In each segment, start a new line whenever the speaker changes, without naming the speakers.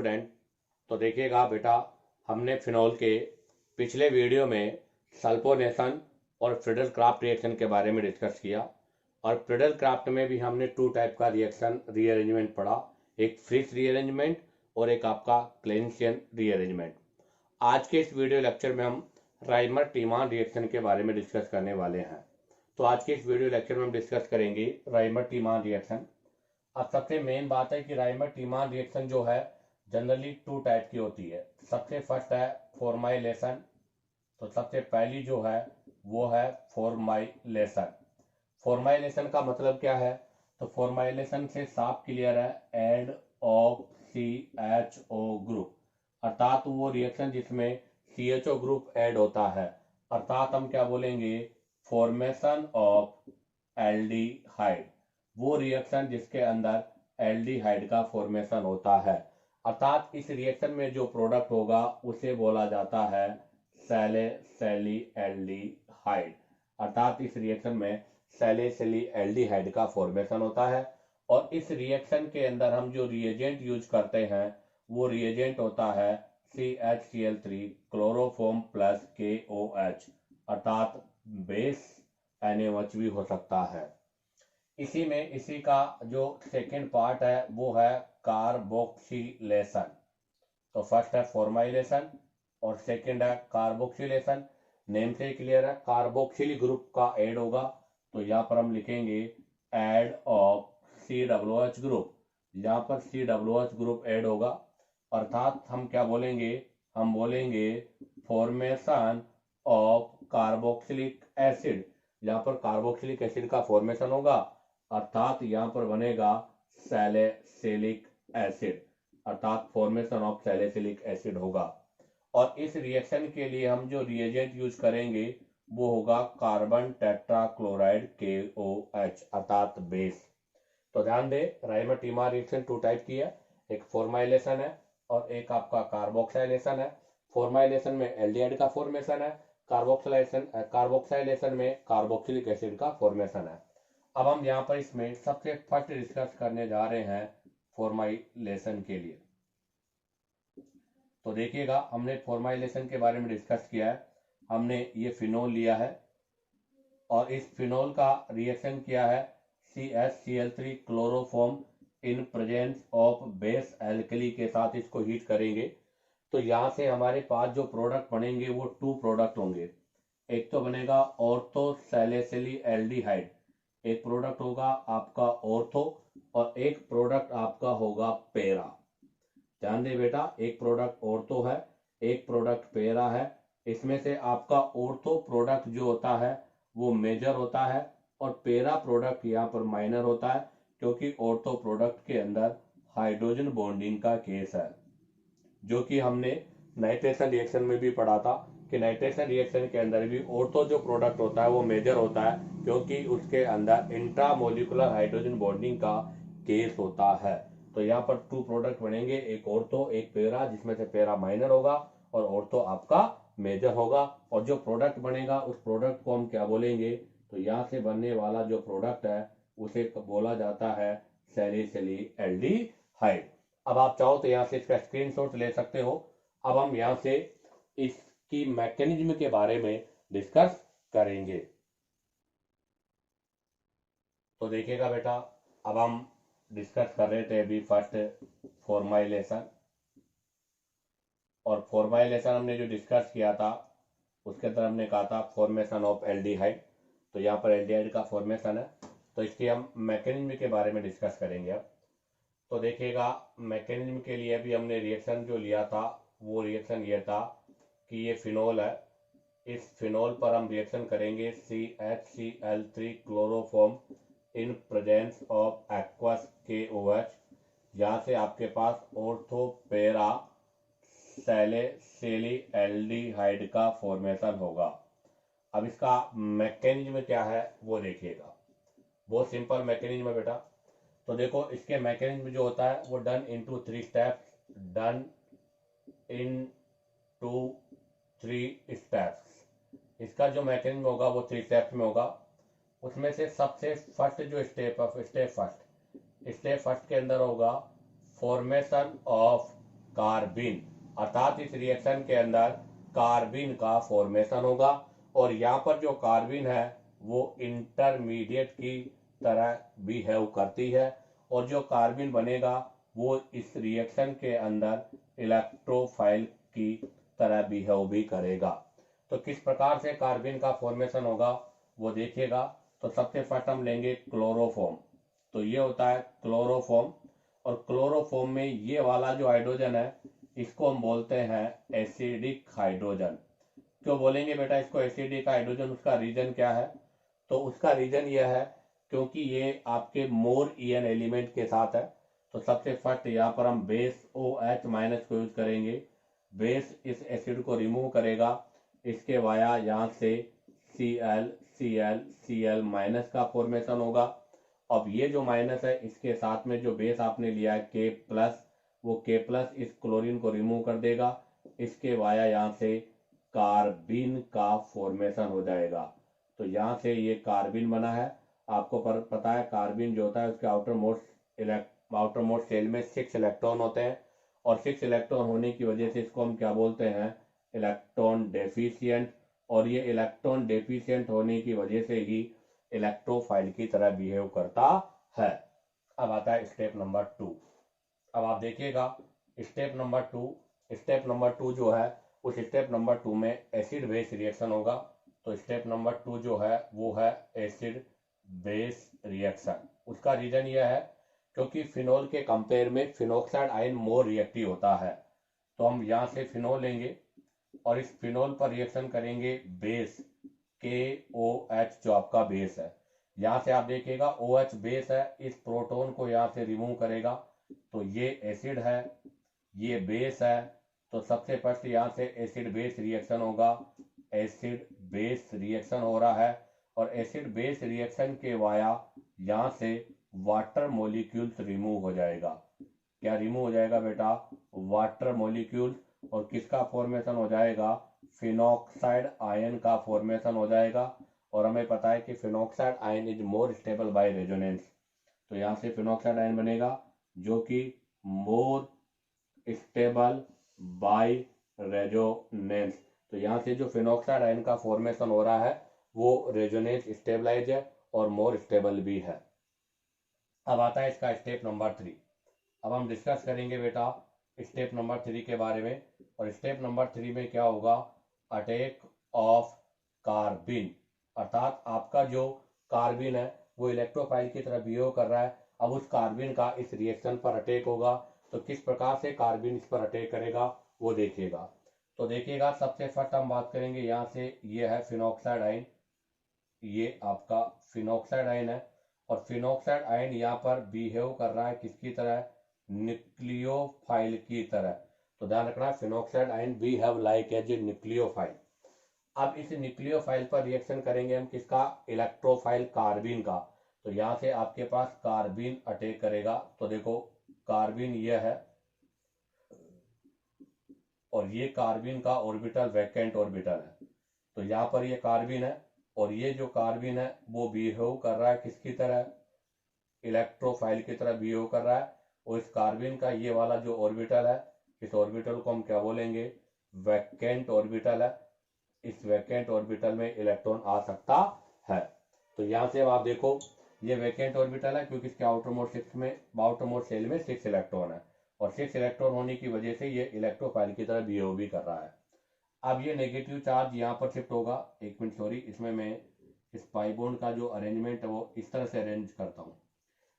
Student. तो देखिएगा बेटा, हमने फिनोल के पिछले वीडियो में सल्फोनेशन और फ्रिडल क्राफ्ट रिएक्शन के बारे में डिस्कस किया। और फ्रिडल क्राफ्ट में भी हमने टू टाइप का रिएक्शन रीअरेंजमेंट पढ़ा, एक फ्रिस रीअरेंजमेंट और एक आपका क्लेंशियन रीअरेंजमेंट। आज के इस वीडियो लेक्चर में हम राइमर टीमान रिएक्शन के बारे में डिस्कस करने वाले हैं। तो आज के इस वीडियो लेक्चर में हम डिस्कस करेंगे राइमर टीमान रिएक्शन। अब सबसे मेन बात है कि राइमर टीमान रिएक्शन जो है जनरली टू टाइप की होती है। सबसे फर्स्ट है फॉर्माइलेशन। तो सबसे पहली जो है वो है फॉर्माइलेशन। फॉर्माइलेशन का मतलब क्या है? तो फॉर्माइलेशन से साफ क्लियर है, एड ऑफ CHO ग्रुप, अर्थात वो रिएक्शन जिसमें CHO ग्रुप ऐड होता है, अर्थात हम क्या बोलेंगे, फॉर्मेशन ऑफ एल्डिहाइड। वो रिएक्शन जिसके अंदर एल्डिहाइड का फॉर्मेशन होता है, अर्थात इस रिएक्शन में जो प्रोडक्ट होगा उसे बोला जाता है सैलिसिलिएल्डिहाइड। अर्थात इस रिएक्शन में सैलिसिलिएल्डिहाइड का फॉर्मेशन होता है। और इस रिएक्शन के अंदर हम जो रिएजेंट यूज करते हैं वो रिएजेंट होता है CHCl3 क्लोरोफॉर्म प्लस KOH, अर्थात बेस NaOH भी हो सकता है। इसी का जो सेकंड पार्ट है वो है कार्बोक्सिलेशन। तो फर्स्ट है फॉर्माइलेशन और सेकंड है कार्बोक्सिलेशन। नेम से क्लियर है, कार्बोक्सिल ग्रुप का ऐड होगा, तो यहाँ पर हम लिखेंगे ऐड ऑफ COOH ग्रुप। यहाँ पर COOH ग्रुप ऐड होगा, अर्थात हम क्या बोलेंगे, हम बोलेंगे फॉर्मेशन ऑफ कार्बोक्सिलिक एसिड। यहाँ पर कार्बोक्सिलिक एसिड का फॉर्मेशन होगा, अर्थात यहाँ पर बनेगा सैलिसिलिक एसिड, अर्थात फॉर्मेशन ऑफ सैलिसिलिक एसिड होगा। और इस रिएक्शन के लिए हम जो रिएजेंट यूज करेंगे वो होगा कार्बन टेट्राक्लोराइड KOH, अर्थात बेस। तो ध्यान दे, Rymer Tiemann reaction to type की है, एक फॉर्माइलेशन है और एक आपका कार्बोक्साइलेशन है। फॉर्माइलेशन में एल्डिहाइड का फॉर्मेशन है, कार्बोक्साइलेशन में कार्बोक्सिलिक एसिड का फॉर्मेशन है। अब हम यहाँ पर इसमें सबसे फर्स्ट डिस्कस करने जा रहे हैं फॉर्माइलेशन के लिए। तो देखिएगा, हमने फॉर्माइलेशन के बारे में डिस्कस किया है। हमने ये फिनोल लिया है और इस फिनोल का रिएक्शन किया है CHCl3 chloroform in presence of base alkali के साथ, इसको हीट करेंगे। तो यहाँ से हमारे पास जो प्रोडक्ट बनेंगे वो टू प्रोडक्ट होंगे। एक तो बनेगा ऑर्थो सैलिसिलिएल्डिहाइड, एक प्रोडक्ट होगा आपका ऑर्थो और एक प्रोडक्ट आपका होगा पेरा। ध्यान दे बेटा, एक प्रोडक्ट ऑर्थो है, एक प्रोडक्ट पेरा है। इसमें से आपका ऑर्थो प्रोडक्ट जो होता है वो मेजर होता है और पेरा प्रोडक्ट यहाँ पर माइनर होता है, क्योंकि ऑर्थो प्रोडक्ट के अंदर हाइड्रोजन बॉन्डिंग का केस है, जो कि हमने नाइट्रेशन रिएक्शन में भी पढ़ा था कि नाइट्रेशन रिएक्शन के अंदर भी ऑर्थो जो प्रोडक्ट होता है वो मेजर होता है, क्योंकि उसके अंदर इंट्रामोलिकुलर हाइड्रोजन बॉन्डिंग का केस होता है। तो यहाँ पर टू प्रोडक्ट बनेंगे, एक ऑर्थो एक पेरा, जिसमें से पेरा माइनर होगा और ऑर्थो आपका मेजर होगा। और जो प्रोडक्ट बनेगा उस प्रोडक्ट को हम क्या बोलेंगे, तो यहाँ से बनने वाला जो प्रोडक्ट है उसे बोला जाता है सैलिसिलिएल्डिहाइड। अब आप चाहो तो यहाँ से इसका स्क्रीनशॉट ले सकते हो। अब हम यहाँ से इसकी मैकेनिज्म के बारे में डिस्कस करेंगे। तो देखिएगा बेटा, अब हम डिस्कस कर रहे थे अभी फर्स्ट फॉर्माइलेशन, और फॉर्माइलेशन हमने जो डिस्कस किया था उसके अंदर हमने कहा था फॉर्मेशन ऑफ एल्डिहाइड। तो यहाँ पर एल्डिहाइड का फॉर्मेशन है, तो इसके हम मैकेनिज्म के बारे में डिस्कस करेंगे अब। तो देखिएगा, मैकेनिज्म के लिए भी हमने रिएक्शन जो लिया था वो रिएक्शन ये था कि ये फिनोल है, इस फिनोल पर हम रिएक्शन करेंगे CHCl3 chloroform in presence of aqueous KOH। यहाँ से आपके पास ऑर्थो पेरा सैलिसिलिएल्डिहाइड का फॉर्मेशन होगा। अब इसका मैकेनिज्म क्या है वो देखिएगा, बहुत सिंपल मैकेनिज्म है बेटा। तो देखो, इसके मैकेनिज्म जो होता है वो done into 3 steps, done in to 3 steps. इसका जो मैकेनिज्म होगा वो 3 स्टेप्स में होगा। उसमें से सबसे फर्स्ट जो स्टेप फर्स्ट के अंदर होगा फॉर्मेशन ऑफ कार्बिन, अर्थात इस रिएक्शन के अंदर कार्बिन का फॉर्मेशन होगा और यहाँ पर जो कार्बिन है वो इंटरमीडिएट की तरह बिहेव करती है और जो कार्बिन बनेगा वो इस रिएक्शन के अंदर इलेक्ट्रोफाइल की तरह बिहेव भी करेगा। तो किस प्रकार से कार्बिन का फॉर्मेशन होगा वो देखिएगा। तो सबसे फर्स्ट हम लेंगे क्लोरोफॉर्म। तो ये होता है क्लोरोफॉर्म और क्लोरोफॉर्म में ये वाला जो हाइड्रोजन है इसको हम बोलते हैं एसिडिक हाइड्रोजन। क्यों बोलेंगे बेटा इसको एसिडिक हाइड्रोजन, उसका रीजन क्या है? तो उसका रीजन यह है क्योंकि ये आपके मोर ईएन एलिमेंट के साथ है। तो सबसे फर्स्ट यहाँ पर हम बेस OH माइनस को यूज करेंगे। बेस इस एसिड को रिमूव करेगा, इसके वाया यहाँ से Cl माइनस का फॉर्मेशन होगा। अब ये जो माइनस है इसके साथ में जो बेस आपने लिया है K प्लस, वो K प्लस इस क्लोरीन को रिमूव कर देगा, इसके वाया यहाँ से कार्बिन का फॉर्मेशन हो जाएगा। तो यहाँ से ये कार्बिन बना है। आपको पता है कार्बिन जो होता है उसके आउटर मोस्ट शेल में 6 इलेक्ट्रॉन होते हैं और 6 इलेक्ट्रॉन होने की वजह से इसको हम क्या बोलते हैं? Electron deficient. और ये इलेक्ट्रॉन डेफिशिएंट होने की वजह से ही इलेक्ट्रोफाइल की तरह बिहेव करता है। अब आता है स्टेप नंबर 2। अब आप देखिएगा स्टेप नंबर 2 जो है उस स्टेप नंबर 2 में एसिड बेस रिएक्शन होगा। तो स्टेप नंबर 2 जो है वो है एसिड बेस रिएक्शन। उसका रीजन यह है क्योंकि फिनोल के कंपेयर में फिनोक्साइड आयन मोर रिएक्टिव होता है। तो हम यहाँ से फिनोल लेंगे और इस फिनोल पर रिएक्शन करेंगे बेस KOH जो आपका बेस है। यहाँ से आप देखिएगा OH बेस है, इस प्रोटॉन को यहाँ से रिमूव करेगा। तो ये एसिड है, ये बेस है। तो सबसे फर्स्ट यहाँ से एसिड बेस रिएक्शन होगा। एसिड बेस रिएक्शन हो रहा है और एसिड बेस रिएक्शन के वाया यहाँ से वाटर मॉलिक्यूल्स रिमूव हो जाएगा। क्या रिमूव हो जाएगा बेटा? Water molecules. और किसका फॉर्मेशन हो जाएगा? फिनोक्साइड आयन का फॉर्मेशन हो जाएगा। और हमें पता है कि phenoxide ion is more stable by resonance. तो यहाँ से फिनोक्साइड आयन बनेगा जो कि मोर स्टेबल बाय रेजोनेंस। तो यहाँ से जो फिनोक्साइड आयन का फॉर्मेशन हो रहा है वो रेजोनेंस स्टेबलाइज है और मोर स्टेबल भी है। अब आता है इसका स्टेप नंबर 3। अब हम डिस्कस करेंगे बेटा स्टेप नंबर 3 के बारे में। और स्टेप नंबर 3 में क्या होगा? अटैक ऑफ कार्बिन, अर्थात आपका जो कार्बिन है वो इलेक्ट्रोफाइल की तरह बिहेव कर रहा है। अब उस कार्बिन का इस रिएक्शन पर अटैक होगा। तो किस प्रकार से कार्बिन इस पर अटैक करेगा वो देखिएगा। तो देखिएगा सबसे फर्स्ट हम बात करेंगे यहाँ से, ये है फिनोक्साइड आयन, ये आपका फिनोक्साइड आयन है और फिनोक्साइड आयन यहाँ पर बिहेव कर रहा है किसकी तरह? न्यूक्लियोफाइल की तरह। तो ध्यान रखना phenoxide ion behave like as a nucleophile. अब इस न्यूक्लियोफाइल पर रिएक्शन करेंगे हम किसका? इलेक्ट्रोफाइल कार्बिन का। तो यहाँ से आपके पास कार्बिन अटैक करेगा। तो देखो कार्बिन यह है और ये कार्बिन का ऑर्बिटल वैकेंट ऑर्बिटल है। तो यहाँ पर ये कार्बिन है और ये जो कार्बिन है वो बिहेव कर रहा है किसकी तरह? इलेक्ट्रोफाइल की तरह बिहेव कर रहा है। और इस कार्बिन का ये वाला जो ऑर्बिटल है, इस ऑर्बिटल को हम क्या बोलेंगे? वैकेंट ऑर्बिटल है। इस वैकेंट ऑर्बिटल में इलेक्ट्रॉन आ सकता है। तो यहाँ से अब आप देखो ये वैकेंट ऑर्बिटल है क्योंकि इसके आउटरमोस्ट शेल में 6 इलेक्ट्रॉन है और 6 इलेक्ट्रॉन होने की वजह से ये इलेक्ट्रोफाइल की तरह बिहेव भी कर रहा है। अब ये नेगेटिव चार्ज यहाँ पर शिफ्ट होगा। एक मिनट सॉरी, इसमें मैं इस पाई बॉन्ड का जो अरेंजमेंट है वो इस तरह से अरेंज करता हूँ।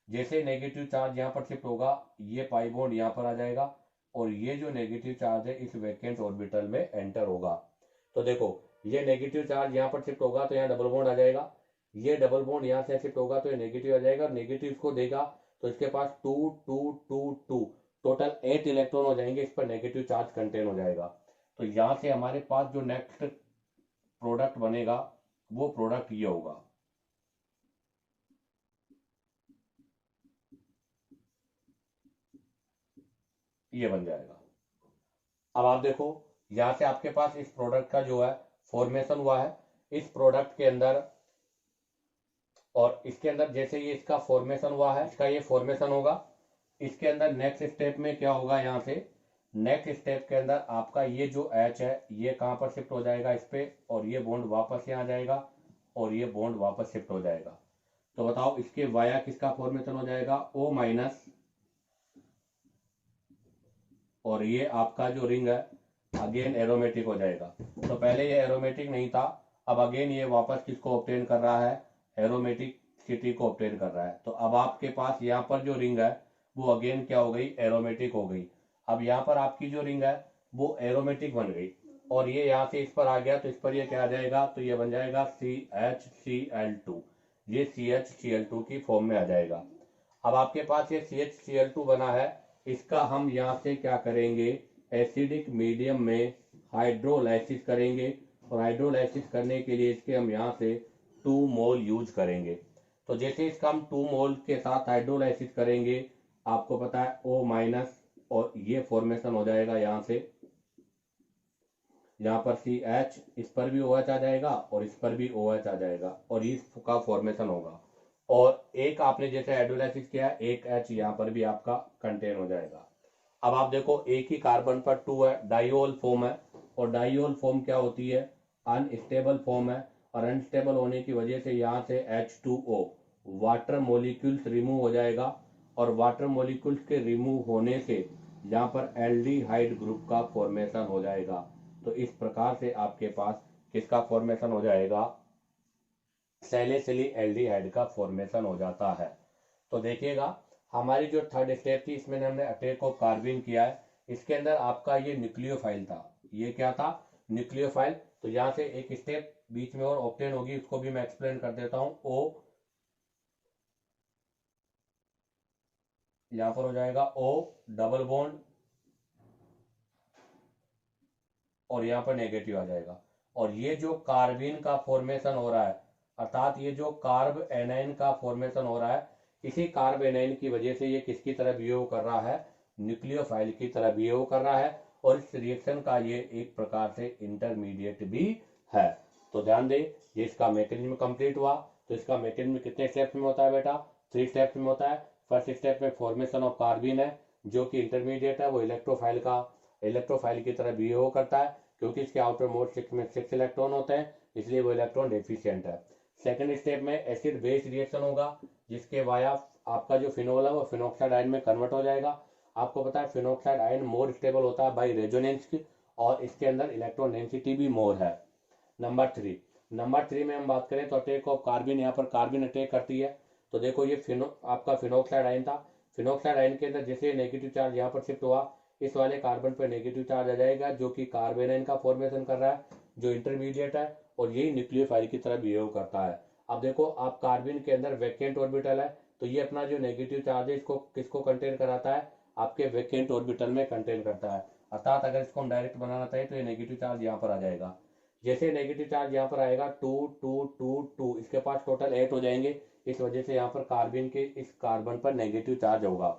जैसे नेगेटिव चार्ज यहाँ पर शिफ्ट होगा ये पाई बॉन्ड यहाँ पर आ जाएगा और ये जो नेगेटिव चार्ज है इस वैकेंट ऑर्बिटल में एंटर होगा। तो देखो ये नेगेटिव चार्ज यहाँ पर शिफ्ट होगा तो यहाँ डबल बॉन्ड आ जाएगा। ये डबल बॉन्ड यहाँ से शिफ्ट होगा तो ये नेगेटिव आ जाएगा और नेगेटिव इसको देगा तो इसके पास 2 2 2 2 टोटल 8 इलेक्ट्रॉन हो जाएंगे। इस पर नेगेटिव चार्ज कंटेन हो जाएगा। तो यहाँ से हमारे पास जो नेक्स्ट प्रोडक्ट बनेगा वो प्रोडक्ट ये होगा। ये बन जाएगा। अब आप देखो यहां से आपके पास इस प्रोडक्ट का जो है फॉर्मेशन हुआ है इस प्रोडक्ट के अंदर और इसके अंदर जैसे ये इसका फॉर्मेशन हुआ है इसका ये फॉर्मेशन होगा। इसके अंदर नेक्स्ट स्टेप में क्या होगा? यहाँ से नेक्स्ट स्टेप के अंदर आपका ये जो H है ये कहाँ पर शिफ्ट हो जाएगा इस पे, और ये बॉन्ड वापस यहाँ जाएगा और ये बॉन्ड वापस शिफ्ट हो जाएगा। तो बताओ इसके वाया किसका फॉर्मेशन हो जाएगा, O माइनस, और ये आपका जो रिंग है अगेन एरोमेटिक हो जाएगा। तो पहले ये एरोमेटिक नहीं था, अब अगेन ये वापस किसको ऑब्टेन कर रहा है, एरोमेटिक सिटी को ऑब्टेन कर रहा है। तो अब आपके पास यहाँ पर जो रिंग है वो अगेन क्या हो गई, एरोमेटिक हो गई। अब यहाँ पर आपकी जो रिंग है वो एरोमेटिक बन गई, और ये यहाँ से इस पर आ गया तो इस पर ये क्या आ जाएगा, तो ये बन जाएगा CHCl2, ये CHCl2 की फॉर्म में आ जाएगा। अब आपके पास ये CHCl2 बना है, इसका हम यहाँ से क्या करेंगे, एसिडिक मीडियम में हाइड्रोलाइसिस करेंगे, और हाइड्रोलाइसिस करने के लिए इसके हम यहाँ से 2 मोल यूज करेंगे। तो जैसे इसका हम 2 मोल के साथ हाइड्रोलाइसिस करेंगे, आपको पता है O माइनस, और ये फॉर्मेशन हो जाएगा यहाँ से, यहाँ पर CH, इस पर भी OH आ जाएगा और इस पर भी OH आ जाएगा, और इसका फॉर्मेशन होगा। और एक आपने जैसे हाइड्रोलाइसिस किया, एक H यहाँ पर भी आपका कंटेन हो जाएगा। अब आप देखो एक ही कार्बन पर 2 है, डाइओल फॉर्म है, और डाइओल फॉर्म क्या होती है, अनस्टेबल फॉर्म है, और अनस्टेबल होने की वजह से यहाँ से H2O वाटर मोलिक्यूल्स रिमूव हो जाएगा, और वाटर मोलिक्यूल्स के रिमूव होने से यहाँ पर एल्डिहाइड ग्रुप का फॉर्मेशन हो जाएगा। तो इस प्रकार से आपके पास किसका फॉर्मेशन हो जाएगा, सैलिसिली एल्डिहाइड का फॉर्मेशन हो जाता है। तो देखिएगा हमारी जो थर्ड स्टेप थी इसमें हमने अटैक ऑफ कार्बिन किया है, इसके अंदर आपका ये न्यूक्लियोफाइल था, ये क्या था, न्यूक्लियोफाइल। तो यहाँ से एक स्टेप बीच में और ऑब्टेन होगी, उसको भी मैं एक्सप्लेन कर देता हूँ। O यहाँ पर हो जाएगा O डबल बॉन्ड, और यहाँ पर नेगेटिव आ जाएगा, और ये जो कार्बिन का फॉर्मेशन हो रहा है, अर्थात ये जो कार्ब एनाइन का फॉर्मेशन हो रहा है, इसी कार्ब एनाइन की वजह से ये किसकी तरह बिहेव कर रहा है, न्यूक्लियोफाइल की तरह बिहेव कर रहा है, और इस रिएक्शन का ये एक प्रकार से इंटरमीडिएट भी है। तो ध्यान दें, ये इसका मैकेनिज्म कंप्लीट हुआ। तो इसका मैकेनिज्म कितने स्टेप्स में होता है बेटा, 3 स्टेप्स में होता है। फर्स्ट स्टेप में फॉर्मेशन ऑफ कार्बिन है, जो कि इंटरमीडिएट है, वो इलेक्ट्रोफाइल की तरह बिहेव करता है, क्योंकि इसके आउटर मोड 6 में 6 इलेक्ट्रॉन होते हैं, इसलिए वो इलेक्ट्रॉन डेफिशिएंट है। सेकंड स्टेप में एसिड बेस रिएक्शन होगा, जिसके वाया आपका जो फिनोल है वो फिनोक्साइड आयन में कन्वर्ट हो जाएगा। आपको पता है फिनोक्साइड आयन मोर स्टेबल होता है बाई रेजोनेंस की, और इसके अंदर इलेक्ट्रॉन डेंसिटी भी मोर है। नंबर 3 में हम बात करें तो अटैक ऑफ कार्बिन, यहाँ पर कार्बिन अटैक करती है। तो देखो ये आपका फिनोक्साइड आयन था, फिनोक्साइड आयन के अंदर जैसे नेगेटिव चार्ज यहाँ पर शिफ्ट हुआ, इस वाले कार्बन पर नेगेटिव चार्ज आ जाएगा, जो कि कार्बेनाइन का फॉर्मेशन कर रहा है, जो इंटरमीडिएट है, और यही न्यूक्लियोफाइल की तरह बिहेव करता है। अब देखो आप कार्बन के अंदर वैकेंट ऑर्बिटल है, तो ये अपना जो नेगेटिव चार्ज है इसको किसको कंटेन कराता है, आपके वैकेंट ऑर्बिटल में कंटेन करता है। अर्थात अगर इसको हम डायरेक्ट बनाना चाहे तो ये नेगेटिव चार्ज यहाँ पर आ जाएगा। जैसे नेगेटिव चार्ज यहाँ पर आएगा 2 2 2 2, इसके पास टोटल 8 हो जाएंगे, इस वजह से यहाँ पर कार्बन के इस कार्बन पर नेगेटिव चार्ज होगा।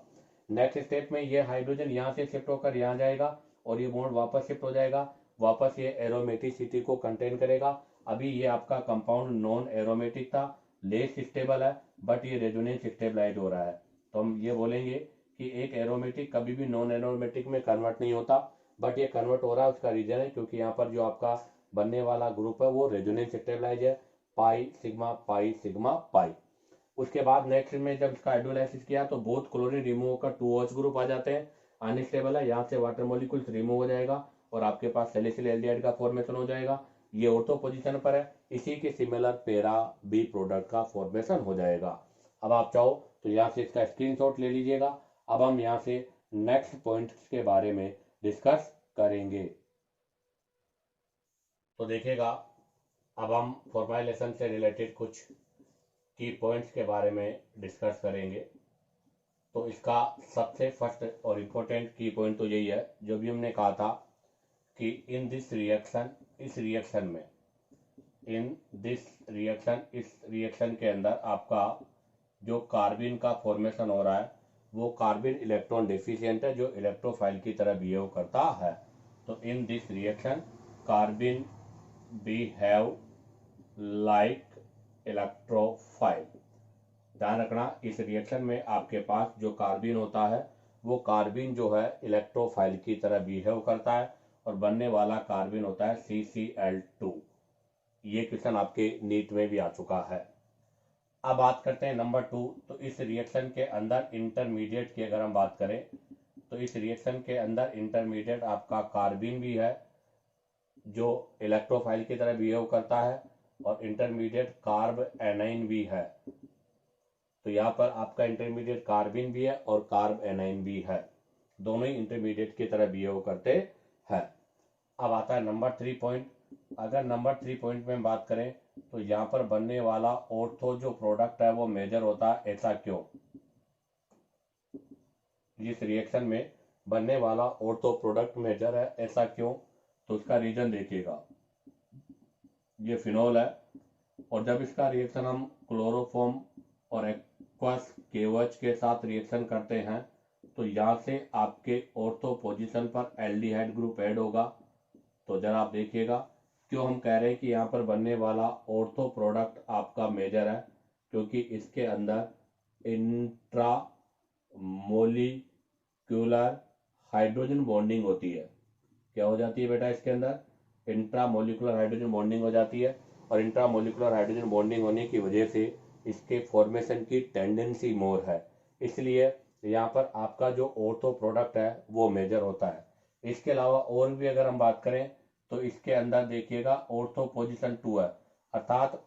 नेक्स्ट स्टेप में ये हाइड्रोजन यहाँ से शिफ्ट होकर यहाँ जाएगा, और ये बॉन्ड वापस शिफ्ट हो जाएगा, वापस ये एरोमेटिसिटी को कंटेन करेगा। अभी ये आपका कंपाउंड नॉन एरोमेटिक था, लेस स्टेबल है, बट ये रेजोनेंस स्टेबलाइज हो रहा है। तो हम ये बोलेंगे कि एक एरोमेटिक कभी भी नॉन एरोमेटिक में कन्वर्ट नहीं होता, बट ये कन्वर्ट हो रहा है, उसका रीजन है क्योंकि यहाँ पर जो आपका बनने वाला ग्रुप है वो रेजोनेंस स्टेबलाइज है, pi sigma pi sigma pi. उसके बाद नेक्स्ट में जब इसका हाइड्रोलाइसिस किया तो बोथ क्लोरीन रिमूव होकर 2 OH ग्रुप आ जाते हैं, अनस्टेबल है, यहाँ से वाटर मॉलिक्यूल्स रिमूव हो जाएगा, और आपके पास सैलिसिल एल्डिहाइड का फॉर्मेशन हो जाएगा। ये ऑर्थो पोजीशन पर है, इसी के सिमिलर पैरा बी प्रोडक्ट का फॉर्मेशन हो जाएगा। अब आप चाहो तो यहाँ से इसका स्क्रीनशॉट ले लीजिएगा। अब हम यहाँ से नेक्स्ट पॉइंट्स के बारे में डिस्कस करेंगे। तो देखिएगा अब हम फॉर्मुलेशन से रिलेटेड कुछ की पॉइंट्स के बारे में डिस्कस करेंगे। तो इसका सबसे फर्स्ट और इम्पोर्टेंट की पॉइंट तो यही है, जो भी हमने कहा था कि इन दिस रिएक्शन, इस रिएक्शन में, इन दिस रिएक्शन, इस रिएक्शन के अंदर आपका जो कार्बिन का फॉर्मेशन हो रहा है वो कार्बिन इलेक्ट्रॉन डेफिशिएंट है, जो इलेक्ट्रोफाइल की तरह बिहेव करता है। तो in this reaction कार्बिन behave like electrophile. ध्यान रखना इस रिएक्शन में आपके पास जो कार्बिन होता है वो कार्बिन जो है इलेक्ट्रोफाइल की तरह बिहेव करता है और बनने वाला कार्बिन होता है CCl2। ये क्वेश्चन आपके नीट में भी आ चुका है। अब बात करते हैं नंबर 2। तो इस रिएक्शन के अंदर इंटरमीडिएट की अगर हम बात करें तो इस रिएक्शन के अंदर इंटरमीडिएट आपका कार्बिन भी है जो इलेक्ट्रोफाइल की तरह बिहेव करता है और इंटरमीडिएट कार्ब एनाइन भी है। तो यहाँ पर आपका इंटरमीडिएट कार्बिन भी है और कार्ब एनाइन भी है, दोनों ही इंटरमीडिएट की तरह बिहेव करते हैं। अब आता है नंबर 3 पॉइंट। अगर नंबर 3 पॉइंट में बात करें तो यहाँ पर बनने वाला ऑर्थो जो प्रोडक्ट है वो मेजर होता है, ऐसा क्यों? इस रिएक्शन में बनने वाला ऑर्थो प्रोडक्ट मेजर है, ऐसा क्यों? तो उसका रीजन देखिएगा। ये फिनोल है और जब इसका रिएक्शन हम क्लोरोफॉर्म और एक्वस केवच के साथ रिएक्शन करते हैं तो यहाँ से आपके ऑर्थो पोजीशन पर एल्डिहाइड ग्रुप ऐड होगा। तो जरा आप देखिएगा क्यों हम कह रहे हैं कि यहाँ पर बनने वाला ऑर्थो प्रोडक्ट आपका मेजर है, क्योंकि इसके अंदर इंट्रा मोलिक्यूलर हाइड्रोजन बॉन्डिंग होती है। क्या हो जाती है बेटा? इसके अंदर इंट्रा मोलिकुलर हाइड्रोजन बॉन्डिंग हो जाती है और इंट्रा मोलिकुलर हाइड्रोजन बॉन्डिंग होने की वजह से इसके फॉर्मेशन की टेंडेंसी मोर है, इसलिए यहाँ पर आपका जो ऑर्थो प्रोडक्ट है वो मेजर होता है। इसके अलावा और भी अगर हम बात करें तो इसके अंदर देखिएगा ऑर्थो पोजीशन 2 है, अर्थात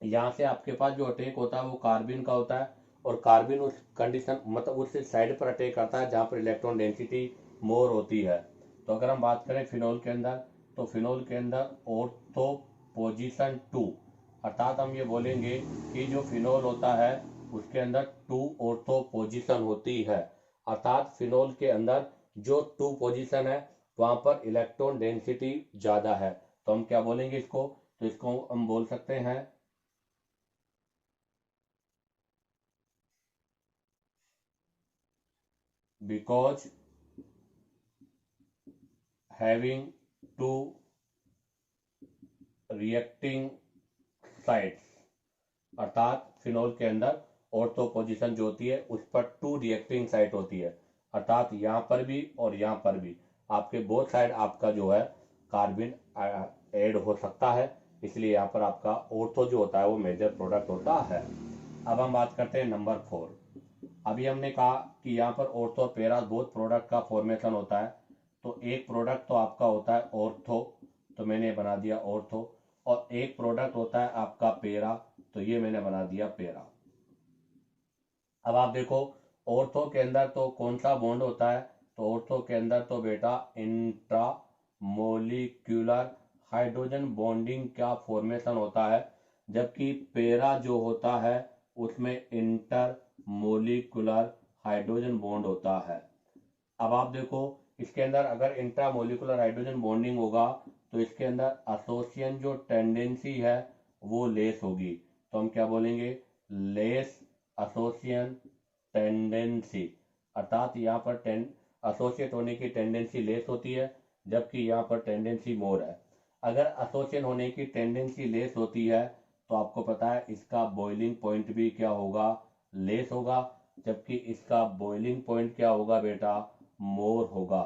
यहाँ से आपके पास जो अटैक होता है वो कार्बिन का होता है और कार्बिन उस कंडीशन मतलब उस साइड पर अटैक करता है जहाँ पर इलेक्ट्रॉन डेंसिटी मोर होती है। तो अगर हम बात करें फिनोल के अंदर तो फिनोल के अंदर ऑर्थो पोजीशन 2, अर्थात हम ये बोलेंगे कि जो फिनोल होता है उसके अंदर 2 ऑर्थो पोजीशन होती है, अर्थात फिनोल के अंदर जो 2 पोजीशन है वहां पर इलेक्ट्रॉन डेंसिटी ज्यादा है। तो हम क्या बोलेंगे इसको? तो इसको हम बोल सकते हैं because having two reacting sites, अर्थात फिनोल के अंदर ऑर्थो पोजीशन जो होती है उस पर 2 रिएक्टिंग साइट होती है, अर्थात यहाँ पर भी और यहाँ पर भी आपके बोथ साइड आपका जो है कार्बिन ऐड हो सकता है, इसलिए यहाँ पर आपका ऑर्थो जो होता है वो मेजर प्रोडक्ट होता है। अब हम बात करते हैं नंबर 4। अभी हमने कहा कि यहाँ पर ऑर्थो और पेरा बोथ प्रोडक्ट का फॉर्मेशन होता है, तो एक प्रोडक्ट तो आपका होता है ऑर्थो, तो मैंने बना दिया ऑर्थो, और एक प्रोडक्ट होता है आपका पेरा, तो ये मैंने बना दिया पेरा। अब आप देखो ऑर्थो के अंदर तो कौन सा बॉन्ड होता है? तो ऑर्थो के अंदर तो बेटा इंट्रा मोलिक्यूलर हाइड्रोजन बॉन्डिंग का फॉर्मेशन होता है, जबकि पेरा जो होता है उसमें इंटर मोलिकुलर हाइड्रोजन बॉन्ड होता है। अब आप देखो इसके अंदर अगर इंट्रा मोलिकुलर हाइड्रोजन बॉन्डिंग होगा तो इसके अंदर एसोसिएशन जो टेंडेंसी है वो लेस होगी, तो हम क्या बोलेंगे? लेस एसोसिएशन टेंडेंसी, अर्थात यहाँ पर एसोसिएट होने की टेंडेंसी लेस होती है जबकि यहाँ पर टेंडेंसी मोर है। अगर एसोसिएशन होने की टेंडेंसी लेस होती है तो आपको पता है इसका बॉइलिंग पॉइंट भी क्या होगा? लेस होगा, जबकि इसका बॉइलिंग पॉइंट क्या होगा बेटा? मोर होगा।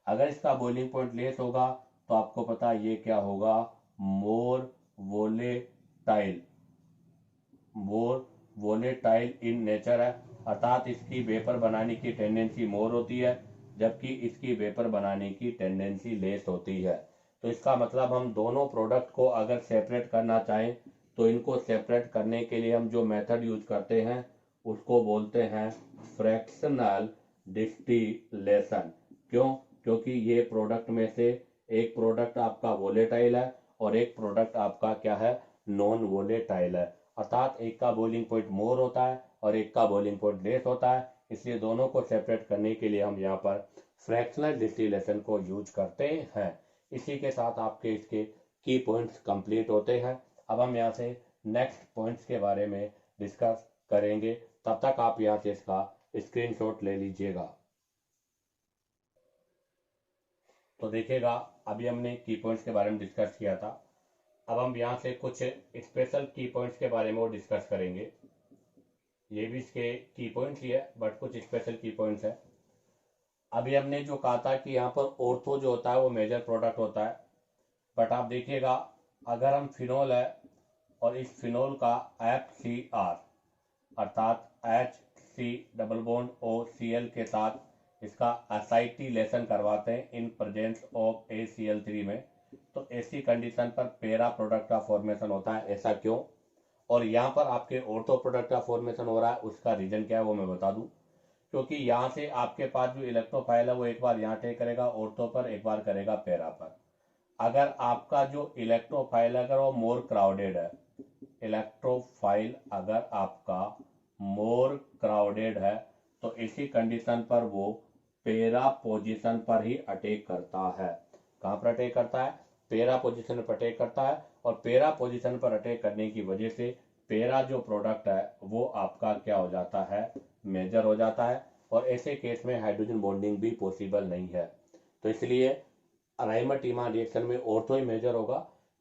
अगर इसका बॉइलिंग पॉइंट लेस होगा तो आपको पता है ये क्या होगा? More volatile, more volatile in nature है, अर्थात इसकी वेपर बनाने की टेंडेंसी मोर होती है जबकि इसकी वेपर बनाने की टेंडेंसी लेस होती है। तो इसका मतलब हम दोनों प्रोडक्ट को अगर सेपरेट करना चाहें तो इनको सेपरेट करने के लिए हम जो मेथड यूज करते हैं उसको बोलते हैं फ्रैक्शनल डिस्टिलेशन। क्यों? क्योंकि ये प्रोडक्ट में से एक प्रोडक्ट आपका वोलेटाइल है और एक प्रोडक्ट आपका क्या है? नॉन वोलेटाइल है, अर्थात एक का बॉइलिंग पॉइंट मोर होता है और एक का बॉइलिंग पॉइंट लेस होता है, इसलिए दोनों को सेपरेट करने के लिए हम यहाँ पर फ्रैक्शनल डिस्टिलेशन को यूज करते हैं। इसी के साथ आपके इसके की पॉइंट्स कंप्लीट होते हैं। अब हम यहाँ से नेक्स्ट पॉइंट्स के बारे में डिस्कस करेंगे, तब तक आप यहाँ से इसका स्क्रीनशॉट ले लीजिएगा। तो देखिएगा अभी हमने की पॉइंट्स के बारे में डिस्कस किया था, अब हम यहाँ से कुछ स्पेशल की पॉइंट्स के बारे में और डिस्कस करेंगे। ये भी इसके की पॉइंट्स ही है बट कुछ स्पेशल की पॉइंट्स है। अभी हमने जो कहा था कि यहाँ पर ऑर्थो जो होता है वो मेजर प्रोडक्ट होता है, बट आप देखिएगा अगर हम फिनोल है और इस फिनोल का FCR अर्थात HC डबल बॉन्ड OCl के साथ इसका एसाइटिलेशन करवाते हैं इन प्रेजेंस ऑफ ACl3 में, तो ऐसी कंडीशन पर पेरा प्रोडक्ट का फॉर्मेशन होता है। ऐसा क्यों? और यहाँ पर आपके ऑर्थो प्रोडक्ट का फॉर्मेशन हो रहा है, उसका रीजन क्या है वो मैं बता दूं। क्योंकि यहाँ से आपके पास जो इलेक्ट्रोफाइल है वो एक बार यहाँ अटैक करेगा ऑर्थो पर, एक बार करेगा पेरा पर। अगर आपका जो इलेक्ट्रोफाइल अगर वो मोर क्राउडेड है, इलेक्ट्रोफाइल अगर आपका मोर क्राउडेड है, तो इसी कंडीशन पर वो पेरा पोजीशन पर ही अटैक करता है। कहां पर अटैक करता है? पेरा पोजीशन पर अटैक करता है। और पेरा पोजीशन पर अटैक करने की वजह से पेरा जो प्रोडक्ट है वो आपका क्या हो जाता है? मेजर हो जाता है। और ऐसे केस में हाइड्रोजन बॉन्डिंग भी पॉसिबल नहीं है। तो इसलिए राइमर टीमा रिएक्शन में ऑर्थो ही मेजर होगा,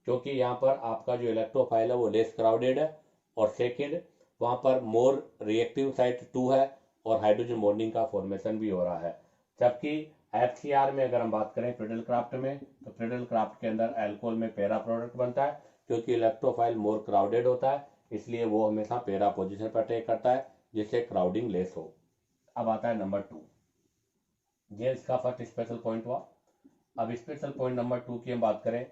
क्योंकि यहाँ पर आपका जो इलेक्ट्रोफाइल है वो लेस क्राउडेड है, और सेकेंड वहाँ पर मोर रिएक्टिव साइट 2 है और हाइड्रोजन बॉन्डिंग का फॉर्मेशन भी हो रहा है। जबकि FCR में अगर हम बात करें प्रिडल क्राफ्ट में, तो प्रिडल क्राफ्ट के अंदर एल्कोहल में पेरा प्रोडक्ट बनता है, क्योंकि इलेक्ट्रोफाइल मोर क्राउडेड होता है, इसलिए वो हमेशा पेरा पोजिशन पर अटैक करता है जिससे क्राउडिंग लेस हो। अब आता है नंबर 2, ये इसका फर्स्ट स्पेशल पॉइंट हुआ। अब स्पेशल पॉइंट नंबर 2 की हम बात करें,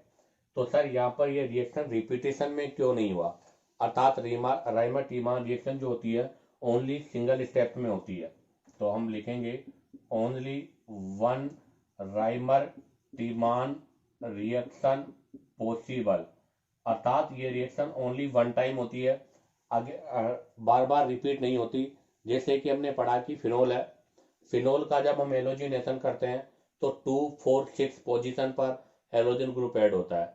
तो सर यहाँ पर ये रिएक्शन रिपीटेशन में क्यों नहीं हुआ? अर्थात राइमर टीमान रिएक्शन जो होती है ओनली सिंगल स्टेप में होती है। तो हम लिखेंगे only one Reimer Tiemann reaction possible, अर्थात ये रिएक्शन ओनली वन टाइम होती है, आगे बार बार रिपीट नहीं होती। जैसे कि हमने पढ़ा कि फिनोल है, फिनोल का जब हम हेलोजिनेशन करते हैं तो 2, 4, 6 पोजीशन पर हेलोजन ग्रुप ऐड होता है।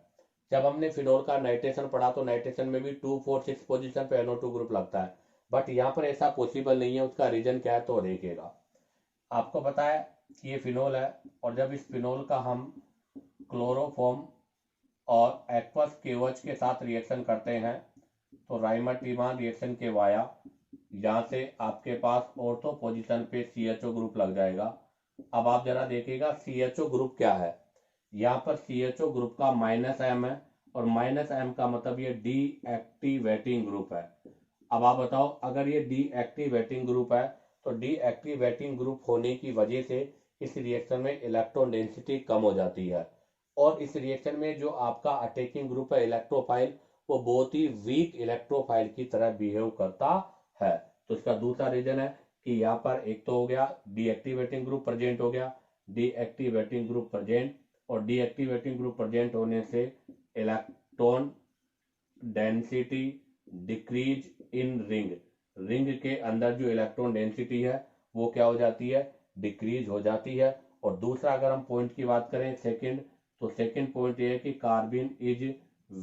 जब हमने फिनोल का नाइट्रेशन पढ़ा तो नाइट्रेशन में भी 2, 4, 6 पोजीशन पे NO2 ग्रुप लगता है, बट यहाँ पर ऐसा पॉसिबल नहीं है। उसका रीजन क्या है तो देखिएगा। आपको पता है कि ये फिनोल है, और जब इस फिनोल का हम क्लोरोफॉर्म और एक्वस केवच के साथ रिएक्शन करते हैं तो राइमर टीमान रिएक्शन के वाया यहाँ से आपके पास ऑर्थो पोजीशन पे CHO ग्रुप लग जाएगा। अब आप जरा देखिएगा CHO ग्रुप क्या है। यहाँ पर CHO ग्रुप का -M है, और -M का मतलब ये डीएक्टिवेटिंग ग्रुप है। अब आप बताओ, अगर ये डीएक्टिवेटिंग ग्रुप है तो डीएक्टिवेटिंग ग्रुप होने की वजह से इस रिएक्शन में इलेक्ट्रॉन डेंसिटी कम हो जाती है, और इस रिएक्शन में जो आपका अटैकिंग ग्रुप है इलेक्ट्रोफाइल, वो बहुत ही वीक इलेक्ट्रोफाइल की तरह बिहेव करता है। तो इसका दूसरा रीजन है कि यहाँ पर एक तो हो गया डीएक्टिवेटिंग ग्रुप प्रेजेंट हो गया, डीएक्टिवेटिंग ग्रुप प्रेजेंट, और डीएक्टिवेटिंग ग्रुप प्रेजेंट होने से electron density decrease in ring, ring के अंदर जो इलेक्ट्रॉन डेंसिटी है वो क्या हो जाती है? डिक्रीज हो जाती है। और दूसरा अगर हम पॉइंट की बात करें सेकंड, तो सेकंड पॉइंट ये है कि कार्बिन इज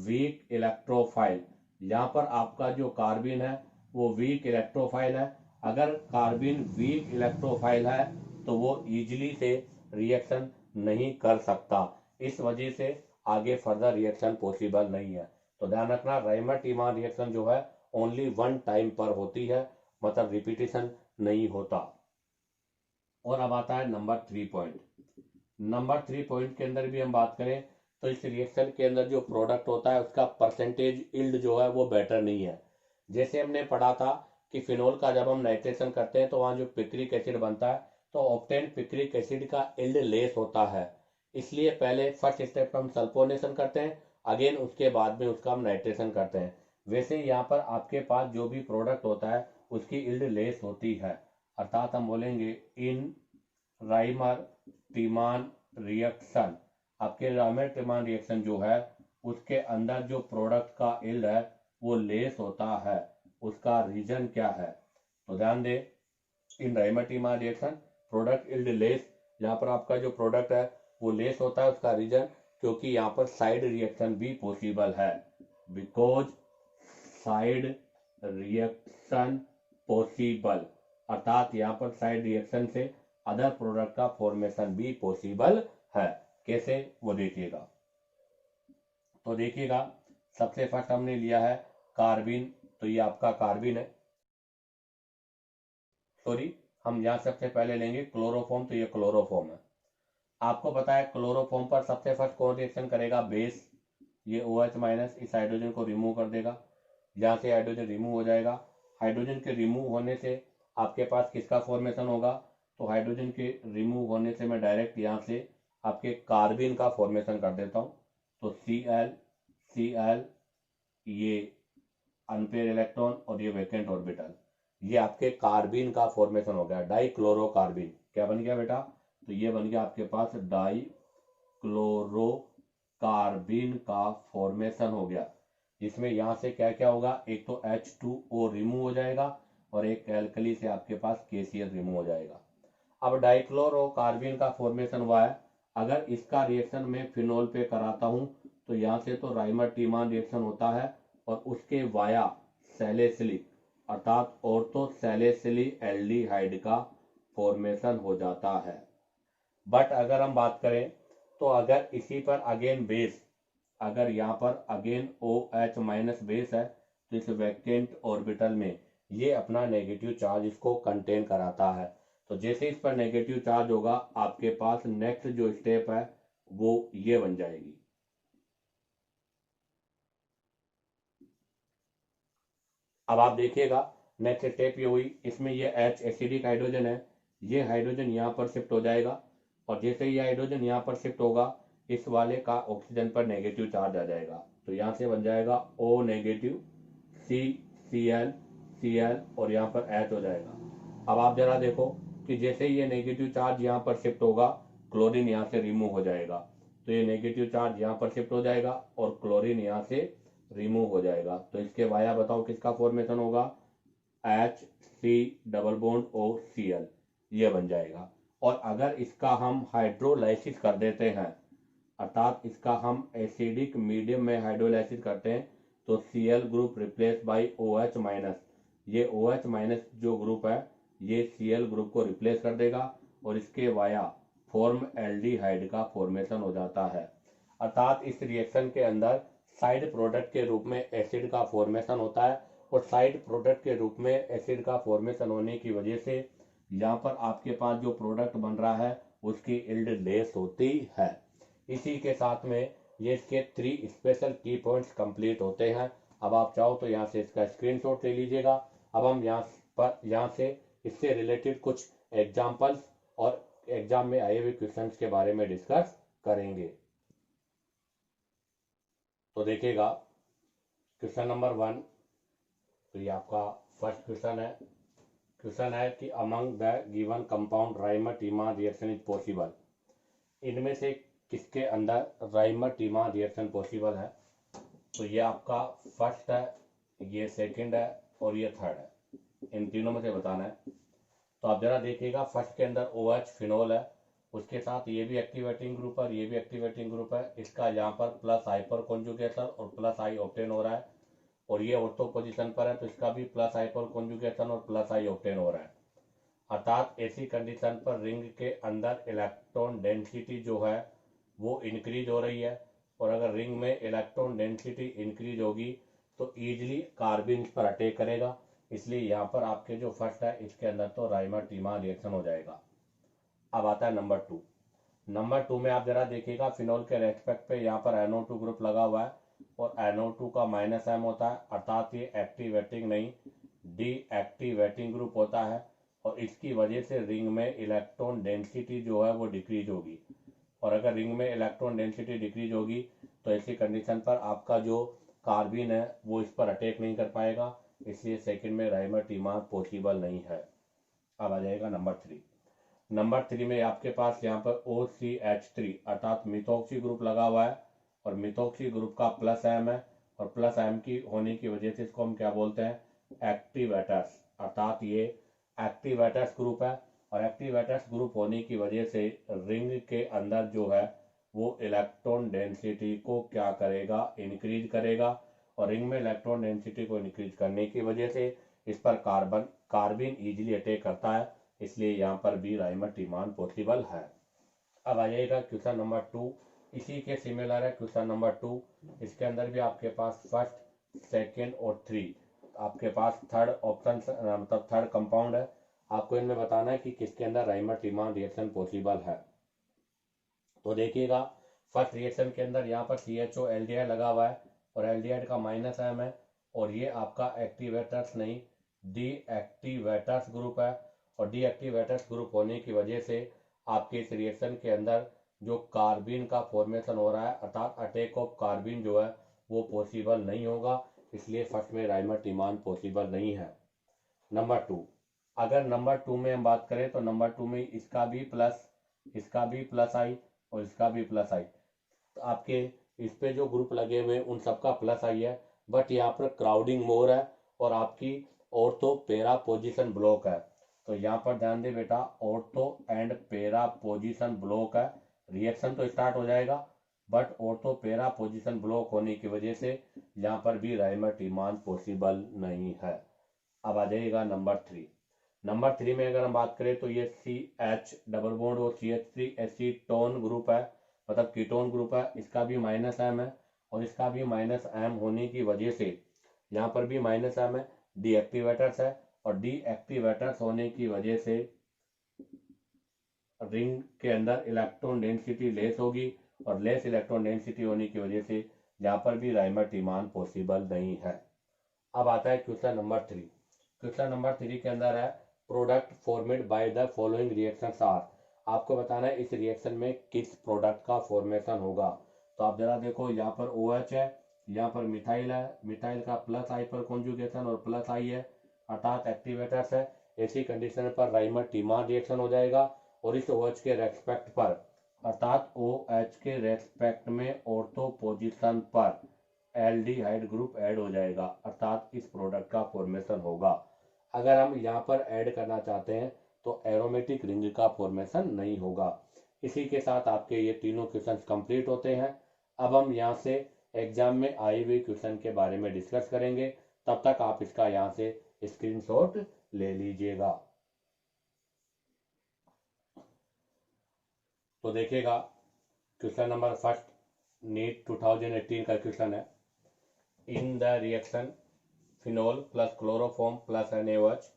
वीक इलेक्ट्रोफाइल। यहाँ पर आपका जो कार्बिन है वो वीक इलेक्ट्रोफाइल है। अगर कार्बिन वीक इलेक्ट्रोफाइल है तो वो इजिली से रिएक्शन नहीं कर सकता, इस वजह से आगे फर्दर रिएक्शन पॉसिबल नहीं है। तो ध्यान रखना, राइमर टीमान रिएक्शन जो है ओनली वन टाइम पर होती है, मतलब रिपीटेशन नहीं होता। और अब आता है नंबर 3 पॉइंट। नंबर 3 पॉइंट के अंदर भी हम बात करें तो इस रिएक्शन के अंदर जो प्रोडक्ट होता है उसका परसेंटेज इल्ड जो है वो बेटर नहीं है। जैसे हमने पढ़ा था कि फिनोल का जब हम नाइट्रेशन करते हैं तो वहाँ जो पिक्रिक एसिड बनता है, तो ऑक्टेन पिक्रिक एसिड का इल्ड लेस होता है, इसलिए पहले फर्स्ट स्टेप पर हम सल्फोनेशन करते हैं, अगेन उसके बाद में उसका हम नाइट्रेशन करते हैं। वैसे यहाँ पर आपके पास जो भी प्रोडक्ट होता है उसकी इल्ड लेस होती है, अर्थात हम बोलेंगे इन राइमर टीमान रिएक्शन, आपके राइमर टीमान रिएक्शन जो है उसके अंदर जो प्रोडक्ट का इल्ड है वो लेस होता है। उसका रीजन क्या है? तो ध्यान दे, in Reimer Tiemann reaction product yield less, यहाँ पर आपका जो प्रोडक्ट है वो लेस होता है। उसका रीजन क्योंकि यहाँ पर साइड रिएक्शन भी पॉसिबल है, बिकॉज साइड रिएक्शन पॉसिबल, अर्थात यहाँ पर साइड रिएक्शन से अदर प्रोडक्ट का फॉर्मेशन भी पॉसिबल है। कैसे वो देखिएगा। तो देखिएगा, सबसे फर्स्ट हमने लिया है कार्बिन, तो ये आपका कार्बिन है, सॉरी हम यहाँ सबसे पहले लेंगे क्लोरोफॉर्म, तो ये क्लोरोफॉर्म है। आपको पता है क्लोरोफॉर्म पर सबसे फर्स्ट कौन रिएक्शन करेगा? बेस। ये OH माइनस इस हाइड्रोजन को रिमूव कर देगा, यहाँ से हाइड्रोजन रिमूव हो जाएगा। हाइड्रोजन के रिमूव होने से आपके पास किसका फॉर्मेशन होगा? तो हाइड्रोजन के रिमूव होने से मैं डायरेक्ट यहाँ से आपके कार्बिन का फॉर्मेशन कर देता हूँ। तो Cl, ये अनपेयर इलेक्ट्रॉन और ये वैकेंट ऑर्बिटल, ये आपके कार्बिन का फॉर्मेशन हो गया, डाइक्लोरोकार्बिन। क्या बन गया बेटा? तो ये बन गया आपके पास डाइक्लोरोकार्बिन का फॉर्मेशन हो गया, जिसमें यहाँ से क्या क्या होगा? एक तो H2O रिमूव हो जाएगा और एक एल्कली से आपके पास KCl रिमूव हो जाएगा। अब डाइक्लोरोकार्बिन का फॉर्मेशन हुआ है, अगर इसका रिएक्शन मैं फिनोल पे कराता हूं तो यहाँ से तो राइमर टीमान रिएक्शन होता है और उसके वाया सैलिसिलिक अर्थात ऑर्थो सैलिसिलिक एल्डिहाइड का फॉर्मेशन हो जाता है। बट अगर हम बात करें तो अगर इसी पर अगेन बेस, अगर यहाँ पर अगेन OH माइनस बेस है तो इस वैकेंट ऑर्बिटल में ये अपना नेगेटिव चार्ज इसको कंटेन कराता है। तो जैसे इस पर नेगेटिव चार्ज होगा आपके पास नेक्स्ट जो स्टेप है वो ये बन जाएगी। अब आप देखिएगा नेक्स्ट स्टेप ये हुई, इसमें ये H एसिडिक हाइड्रोजन है, ये हाइड्रोजन यहाँ पर शिफ्ट हो जाएगा और जैसे ये हाइड्रोजन यहाँ पर शिफ्ट होगा इस वाले का ऑक्सीजन पर नेगेटिव चार्ज आ जाएगा, तो यहाँ से बन जाएगा O नेगेटिव, Cl और यहाँ पर H हो जाएगा। अब आप जरा देखो कि जैसे ये नेगेटिव चार्ज यहाँ पर शिफ्ट होगा क्लोरीन यहाँ से रिमूव हो जाएगा, तो ये नेगेटिव चार्ज यहाँ पर शिफ्ट हो जाएगा और क्लोरीन यहाँ से रिमूव हो जाएगा। तो इसके वाया बताओ किसका फॉर्मेशन होगा? HC डबल बॉन्ड OCl, ये बन जाएगा। और अगर इसका हम हाइड्रोलाइसिस कर देते हैं अर्थात इसका हम एसिडिक मीडियम में हाइड्रोलाइसिस करते हैं तो Cl group replace by OH minus, ये OH माइनस जो ग्रुप है ये Cl ग्रुप को रिप्लेस कर देगा और इसके वाया फॉर्म एल्डिहाइड का फॉर्मेशन हो जाता है। अर्थात इस रिएक्शन के अंदर साइड प्रोडक्ट के रूप में एसिड का फॉर्मेशन होता है और साइड प्रोडक्ट के रूप में एसिड का फॉर्मेशन होने की वजह से यहाँ पर आपके पास जो प्रोडक्ट बन रहा है उसकी इल्ड लेस होती है। इसी के साथ में ये इसके 3 स्पेशल की पॉइंट्स कंप्लीट होते हैं। अब आप चाहो तो यहाँ से इसका स्क्रीनशॉट ले लीजिएगा। अब हम यहाँ से इससे रिलेटेड कुछ एग्जाम्पल्स और एग्जाम में आए हुए क्वेश्चंस के बारे में डिस्कस करेंगे। तो देखिएगा क्वेश्चन नंबर 1, तो ये आपका फर्स्ट क्वेश्चन है कि among the given compound Reimer Tiemann reaction is possible, इनमें से किसके अंदर राइमर टीमान रिएक्शन पॉसिबल है? तो ये आपका फर्स्ट है, ये सेकंड है और ये थर्ड है, इन तीनों में से बताना है। तो आप जरा देखिएगा फर्स्ट के अंदर OH फिनोल है, उसके साथ ये भी एक्टिवेटिंग ग्रुप है, ये भी एक्टिवेटिंग ग्रुप है, इसका यहाँ पर प्लस हाइपर कॉन्जुगेशन और प्लस आई ऑप्टेन हो रहा है और ये ऑर्थो पोजीशन पर है तो इसका भी प्लस हाइपर कॉन्जुगेशन और प्लस आई ऑप्टेन हो रहा है। अर्थात ऐसी कंडीशन पर रिंग के अंदर इलेक्ट्रॉन डेंसिटी जो है वो इंक्रीज हो रही है और अगर रिंग में इलेक्ट्रॉन डेंसिटी इंक्रीज होगी तो ईजिली कार्बिन इस पर अटैक करेगा, इसलिए यहाँ पर आपके जो फर्स्ट है इसके अंदर तो राइमर टीमान रिएक्शन हो जाएगा। अब आता है नंबर 2 में आप जरा देखिएगा फिनोल के रेस्पेक्ट पे यहाँ पर NO2 ग्रुप लगा हुआ है और NO2 का -M होता है अर्थात ये एक्टिवेटिंग नहीं डीएक्टिवेटिंग ग्रुप होता है और इसकी वजह से रिंग में इलेक्ट्रॉन डेंसिटी जो है वो डिक्रीज होगी और अगर रिंग में इलेक्ट्रॉन डेंसिटी डिक्रीज होगी तो ऐसी कंडीशन पर आपका जो कार्बिन है वो इस पर अटैक नहीं कर पाएगा, इसलिए सेकंड में राइमर टीमान पॉसिबल नहीं है। अब आ जाएगा नंबर 3 में आपके पास यहाँ पर OCH3 अर्थात मिथॉक्सी ग्रुप लगा हुआ है और मिथॉक्सी ग्रुप का +M है और +M की होने की वजह से इसको हम क्या बोलते हैं? एक्टिवेटर्स, अर्थात ये एक्टिवेटर्स ग्रुप है और एक्टिवेटर्स ग्रुप होने की वजह से रिंग के अंदर जो है वो इलेक्ट्रॉन डेंसिटी को क्या करेगा? इंक्रीज करेगा और रिंग में इलेक्ट्रॉन डेंसिटी को इंक्रीज करने की वजह से इस पर कार्बिन इजीली अटैक करता है, इसलिए यहाँ पर भी राइमर टीमान पॉसिबल है। अब आ जाएगा क्वेश्चन नंबर 2, इसी के सिमिलर है क्वेश्चन नंबर 2, इसके अंदर भी आपके पास फर्स्ट सेकेंड और 3 आपके पास थर्ड ऑप्शन मतलब थर्ड कंपाउंड है। आपको इनमें बताना है कि किसके अंदर राइमर टीमान रिएक्शन पॉसिबल है। तो देखिएगा, फर्स्ट रिएक्शन के अंदर यहाँ पर CHO एल्डिहाइड लगा हुआ है और एल्डिहाइड का माइनस M है, और ये आपका एक्टिवेटर्स नहीं डीएक्टिवेटर्स ग्रुप है। और डीएक्टिवेटर्स ग्रुप होने की वजह से आपके इस रिएक्शन के अंदर जो कार्बिन का फॉर्मेशन हो रहा है, अर्थात अटैक ऑफ कार्बिन जो है वो पॉसिबल नहीं होगा, इसलिए फर्स्ट में राइमर टीमान पॉसिबल नहीं है। नंबर 2, अगर नंबर 2 में हम बात करें तो नंबर 2 में इसका भी प्लस आई और इसका भी प्लस आई, तो आपके इस पे जो ग्रुप लगे हुए उन सबका प्लस आई है, बट यहाँ पर क्राउडिंग मोर है और आपकी ऑर्थो पैरा पोजीशन ब्लॉक है। तो यहाँ पर ध्यान दे बेटा, ortho and para position block है, रिएक्शन तो स्टार्ट हो जाएगा but ortho para position block होने की वजह से यहाँ पर भी राइमर टीमान पॉसिबल नहीं है। अब आ जाइएगा नंबर 3 में अगर हम बात करें तो ये CH डबल बॉन्ड और CH3 एसीटोन ग्रुप है, मतलब कीटोन ग्रुप है, इसका भी माइनस M है और इसका भी माइनस M होने की वजह से यहाँ पर भी माइनस M है, डीएक्टिवेटर्स है, और डीएक्टिवेटर्स होने की वजह से रिंग के अंदर इलेक्ट्रॉन डेंसिटी लेस होगी और लेस इलेक्ट्रॉन डेंसिटी होने की वजह से यहाँ पर भी राइमर टीमान पॉसिबल नहीं है। अब आता है क्वेश्चन नंबर 3। क्वेश्चन नंबर 3 के अंदर है product formed by the following reactions are. आपको बताना है इस रिएक्शन में किस प्रोडक्ट का फॉर्मेशन होगा। तो आप जरा देखो, यहाँ पर OH है, यहाँ पर मिथाइल है, मिथाइल का प्लस आई पर कॉन्जुगेशन और प्लस आई है, अर्थात एक्टिवेटर्स है। ऐसी कंडीशन पर राइमर टीमान रिएक्शन हो जाएगा और इस OH के रेस्पेक्ट पर, अर्थात OH के रेस्पेक्ट में ऑर्थो पोजीशन पर एल्डिहाइड ग्रुप ऐड हो जाएगा, अर्थात इस प्रोडक्ट का फॉर्मेशन होगा। अगर हम यहाँ पर ऐड करना चाहते हैं तो एरोमेटिक रिंग का फॉर्मेशन नहीं होगा। इसी के साथ आपके ये तीनों क्वेश्चंस कंप्लीट होते हैं। अब हम यहाँ से एग्जाम में आए हुए क्वेश्चन के बारे में डिस्कस करेंगे, तब तक आप इसका यहाँ से स्क्रीनशॉट ले लीजिएगा। तो देखिएगा, क्वेश्चन नंबर फर्स्ट नीट 2018 का क्वेश्चन है। In the reaction phenol plus chloroform plus NaOH,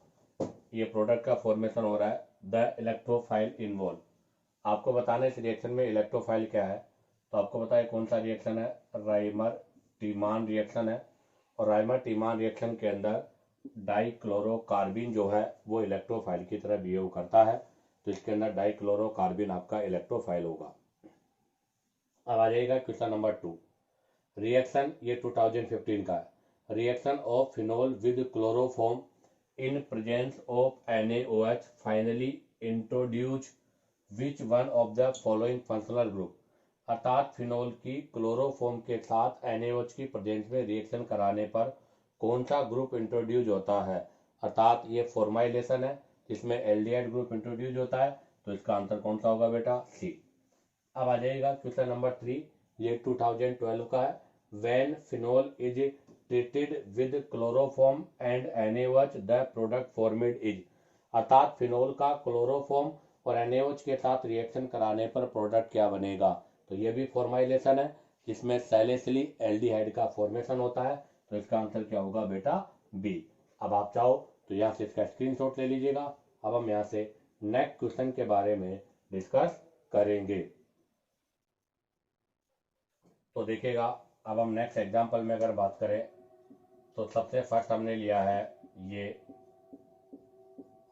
ये प्रोडक्ट का फॉर्मेशन हो रहा है। द इलेक्ट्रोफाइल इन्वॉल्व, आपको बताना है इस रिएक्शन में इलेक्ट्रोफाइल क्या है। तो आपको पता है कौन सा रिएक्शन है, राइमर टीमान रिएक्शन है। और राइमर टीमान रिएक्शन के अंदर डाइक्लोरोकार्बिन जो है वो इलेक्ट्रोफाइल की तरह बिहेव करता है, तो इसके अंदर डाइक्लोरोकार्बिन आपका इलेक्ट्रोफाइल होगा। अब आ जाएगा क्वेश्चन नंबर 2। रिएक्शन ये 2015 का है। Reaction of phenol with chloroform in presence of NaOH finally introduce which one of the following functional group, अर्थात फिनोल की क्लोरोफॉर्म के साथ NaOH की प्रेजेंस में रिएक्शन कराने पर कौन सा ग्रुप इंट्रोड्यूस होता है, अर्थात ये फॉर्माइलेशन है जिसमें एल्डिहाइड ग्रुप इंट्रोड्यूस होता है, तो इसका आंसर कौन सा होगा बेटा, C। अब आ जाएगा क्वेश्चन नंबर 3, ये 2012 का है। When phenol is treated with chloroform and NaOH the product formed is, अर्थात फिनोल का क्लोरोफॉर्म और NaOH के साथ रिएक्शन कराने पर प्रोडक्ट क्या बनेगा। तो ये भी फॉर्माइलेशन है जिसमें सैलिसिली एल्डिहाइड का फॉर्मेशन होता है, तो इसका आंसर क्या होगा बेटा, B। अब आप चाहो तो यहाँ से इसका स्क्रीनशॉट ले लीजिएगा। अब हम यहाँ से नेक्स्ट क्वेश्चन के बारे में डिस्कस करेंगे। तो देखिएगा, अब हम नेक्स्ट एग्जांपल में अगर बात करें तो सबसे फर्स्ट हमने लिया है ये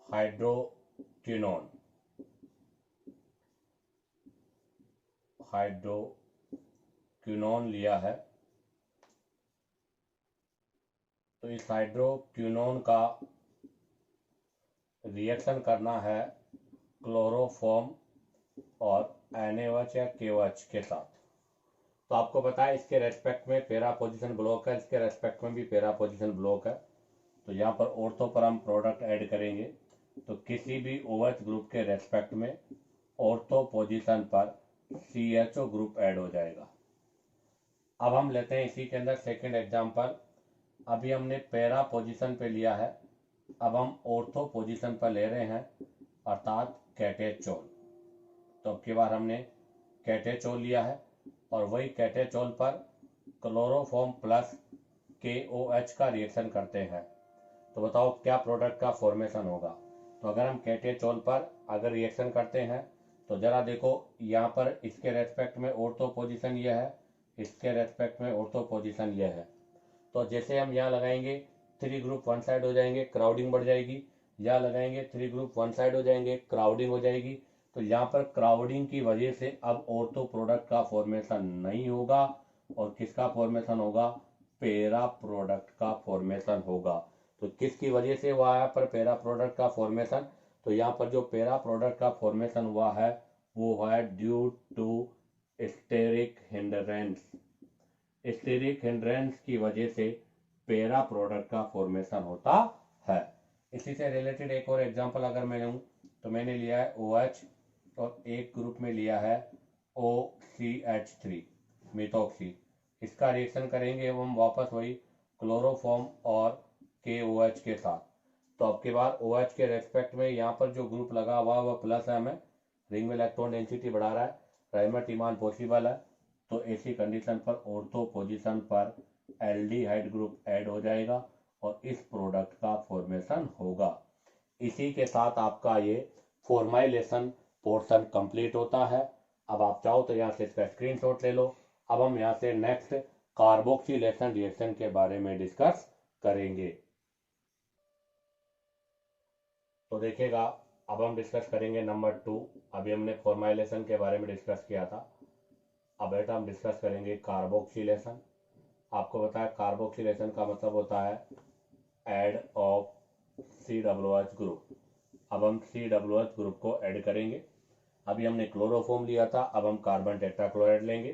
हाइड्रोक्विनोन लिया है। तो इस हाइड्रोक्विनोन का रिएक्शन करना है क्लोरोफॉर्म और NaOH या KOH के साथ। तो आपको पता है इसके रेस्पेक्ट में पैरा पोजीशन ब्लॉक है, इसके रेस्पेक्ट में भी पैरा पोजीशन ब्लॉक है। तो यहाँ पर ऑर्थो पर हम प्रोडक्ट ऐड करेंगे, तो किसी भी OH ग्रुप के रेस्पेक्ट में ऑर्थो पोजीशन पर CHO ग्रुप ऐड हो जाएगा। अब हम लेते हैं इसी के अंदर सेकेंड एग्जाम्पल। अभी हमने पैरा पोजीशन पे लिया है, अब हम ऑर्थो पोजीशन पर ले रहे हैं, अर्थात कैटेचोल। तो अब की बार हमने कैटेचोल लिया है और वही कैटेचोल पर क्लोरोफॉर्म प्लस KOH का रिएक्शन करते हैं। तो बताओ क्या प्रोडक्ट का फॉर्मेशन होगा। तो अगर हम कैटेचोल पर अगर रिएक्शन करते हैं तो जरा देखो, यहाँ पर इसके रेस्पेक्ट में ऑर्थो पोजीशन यह है, इसके रेस्पेक्ट में ऑर्थो पोजीशन यह है। तो जैसे हम यहाँ लगाएंगे 3 ग्रुप वन साइड हो जाएंगे, क्राउडिंग बढ़ जाएगी। यहाँ लगाएंगे 3 ग्रुप वन साइड हो जाएंगे, क्राउडिंग हो जाएगी। तो यहाँ पर क्राउडिंग की वजह से अब ऑर्थो प्रोडक्ट का फॉर्मेशन नहीं होगा, और किसका फॉर्मेशन होगा? पैरा प्रोडक्ट का फॉर्मेशन होगा। तो किसकी वजह से हुआ है पर पैरा प्रोडक्ट का फॉर्मेशन? तो यहाँ पर जो पैरा प्रोडक्ट का फॉर्मेशन हुआ है वो है due to steric hindrance. Steric hindrance की वजह से पैरा प्रोडक्ट का फॉर्मेशन होता है। इसी से रिलेटेड एक और एग्जांपल अगर मैं लूँ तो मैंने लिया है OH और एक ग्रुप में लिया है OCH3 मिथॉक्सी। इसका रिएक्शन करेंगे हम वापस वही क्लोरोफॉर्म और KOH के साथ। तो अब के बाद OH के रेस्पेक्ट में यहाँ पर जो ग्रुप लगा हुआ है वह प्लस है, हमें रिंग में इलेक्ट्रॉन डेंसिटी बढ़ा रहा है, राइमर ईमान पॉसिबल है। तो ऐसी कंडीशन पर ऑर्थो पोजीशन पर एल्डिहाइड ग्रुप ऐड हो जाएगा और इस प्रोडक्ट का फॉर्मेशन होगा। इसी के साथ आपका ये फॉर्माइलेशन पोर्शन कंप्लीट होता है। अब आप चाहो तो यहाँ से इसका स्क्रीनशॉट ले लो। अब हम यहाँ से नेक्स्ट कार्बोक्सिलेशन रिएक्शन के बारे में डिस्कस करेंगे। तो देखिएगा, अब हम डिस्कस करेंगे नंबर 2। अभी हमने फॉर्माइलेशन के बारे में डिस्कस किया था, अब बेटा हम डिस्कस करेंगे कार्बोक्सिलेशन। आपको बताया कार्बोक्सिलेशन का मतलब होता है ऐड ऑफ COOH ग्रुप। अब हम COOH ग्रुप को ऐड करेंगे। अभी हमने क्लोरोफॉर्म लिया था, अब हम कार्बन टेट्राक्लोराइड लेंगे।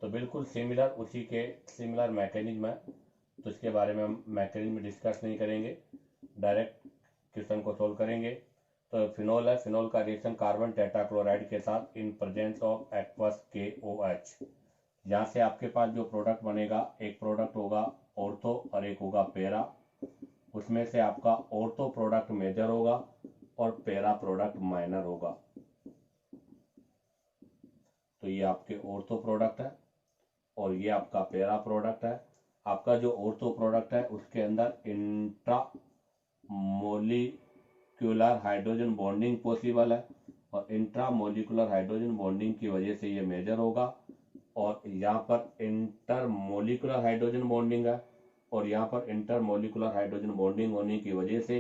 तो बिल्कुल सिमिलर, उसी के सिमिलर मैकेनिज्म है, तो इसके बारे में हम मैकेनिज्म डिस्कस नहीं करेंगे, डायरेक्ट क्वेश्चन को सोल्व करेंगे। तो फिनोल है, फिनोल का रिएक्शन कार्बन टेट्राक्लोराइड के साथ in presence of aqueous KOH। यहाँ से आपके पास जो प्रोडक्ट बनेगा, एक प्रोडक्ट होगा ऑर्थो और एक होगा पैरा। उसमें से आपका ऑर्थो प्रोडक्ट मेजर होगा और पैरा प्रोडक्ट माइनर होगा। तो ये आपके ऑर्थो प्रोडक्ट है और ये आपका पैरा प्रोडक्ट है। आपका जो ऑर्थो प्रोडक्ट है उसके अंदर intra molecular hydrogen bonding possible है, और इंट्रा मोलिकुलर हाइड्रोजन बॉन्डिंग की वजह से ये मेजर होगा। और यहाँ पर इंटरमोलिकुलर हाइड्रोजन बॉन्डिंग है और यहाँ पर इंटरमोलिकुलर हाइड्रोजन बॉन्डिंग होने की वजह से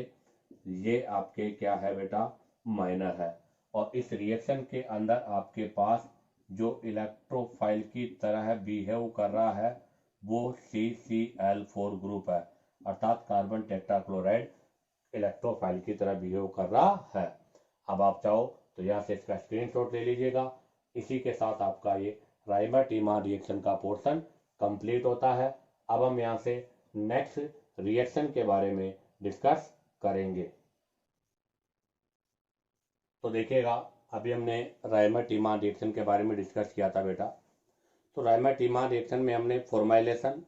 ये आपके क्या है बेटा? माइनर है। और इस रिएक्शन के अंदर आपके पास जो इलेक्ट्रोफाइल की तरह बिहेव कर रहा है वो CCl4 ग्रुप है, अर्थात कार्बन टेट्राक्लोराइड इलेक्ट्रोफाइल की तरह बिहेव कर रहा है। अब आप चाहो तो यहाँ से इसका स्क्रीनशॉट ले लीजिएगा। इसी के साथ आपका ये राइमर-टीमा रिएक्शन का पोर्शन कंप्लीट होता है। अब हम यहाँ से नेक्स्ट रिएक्शन के बारे में डिस्कस करेंगे। तो देखिएगा, अभी हमने राइमर-टीमा रिएक्शन के बारे में डिस्कस किया था बेटा। तो राइमर-टीमा रिएक्शन में हमने फॉर्माइलेशन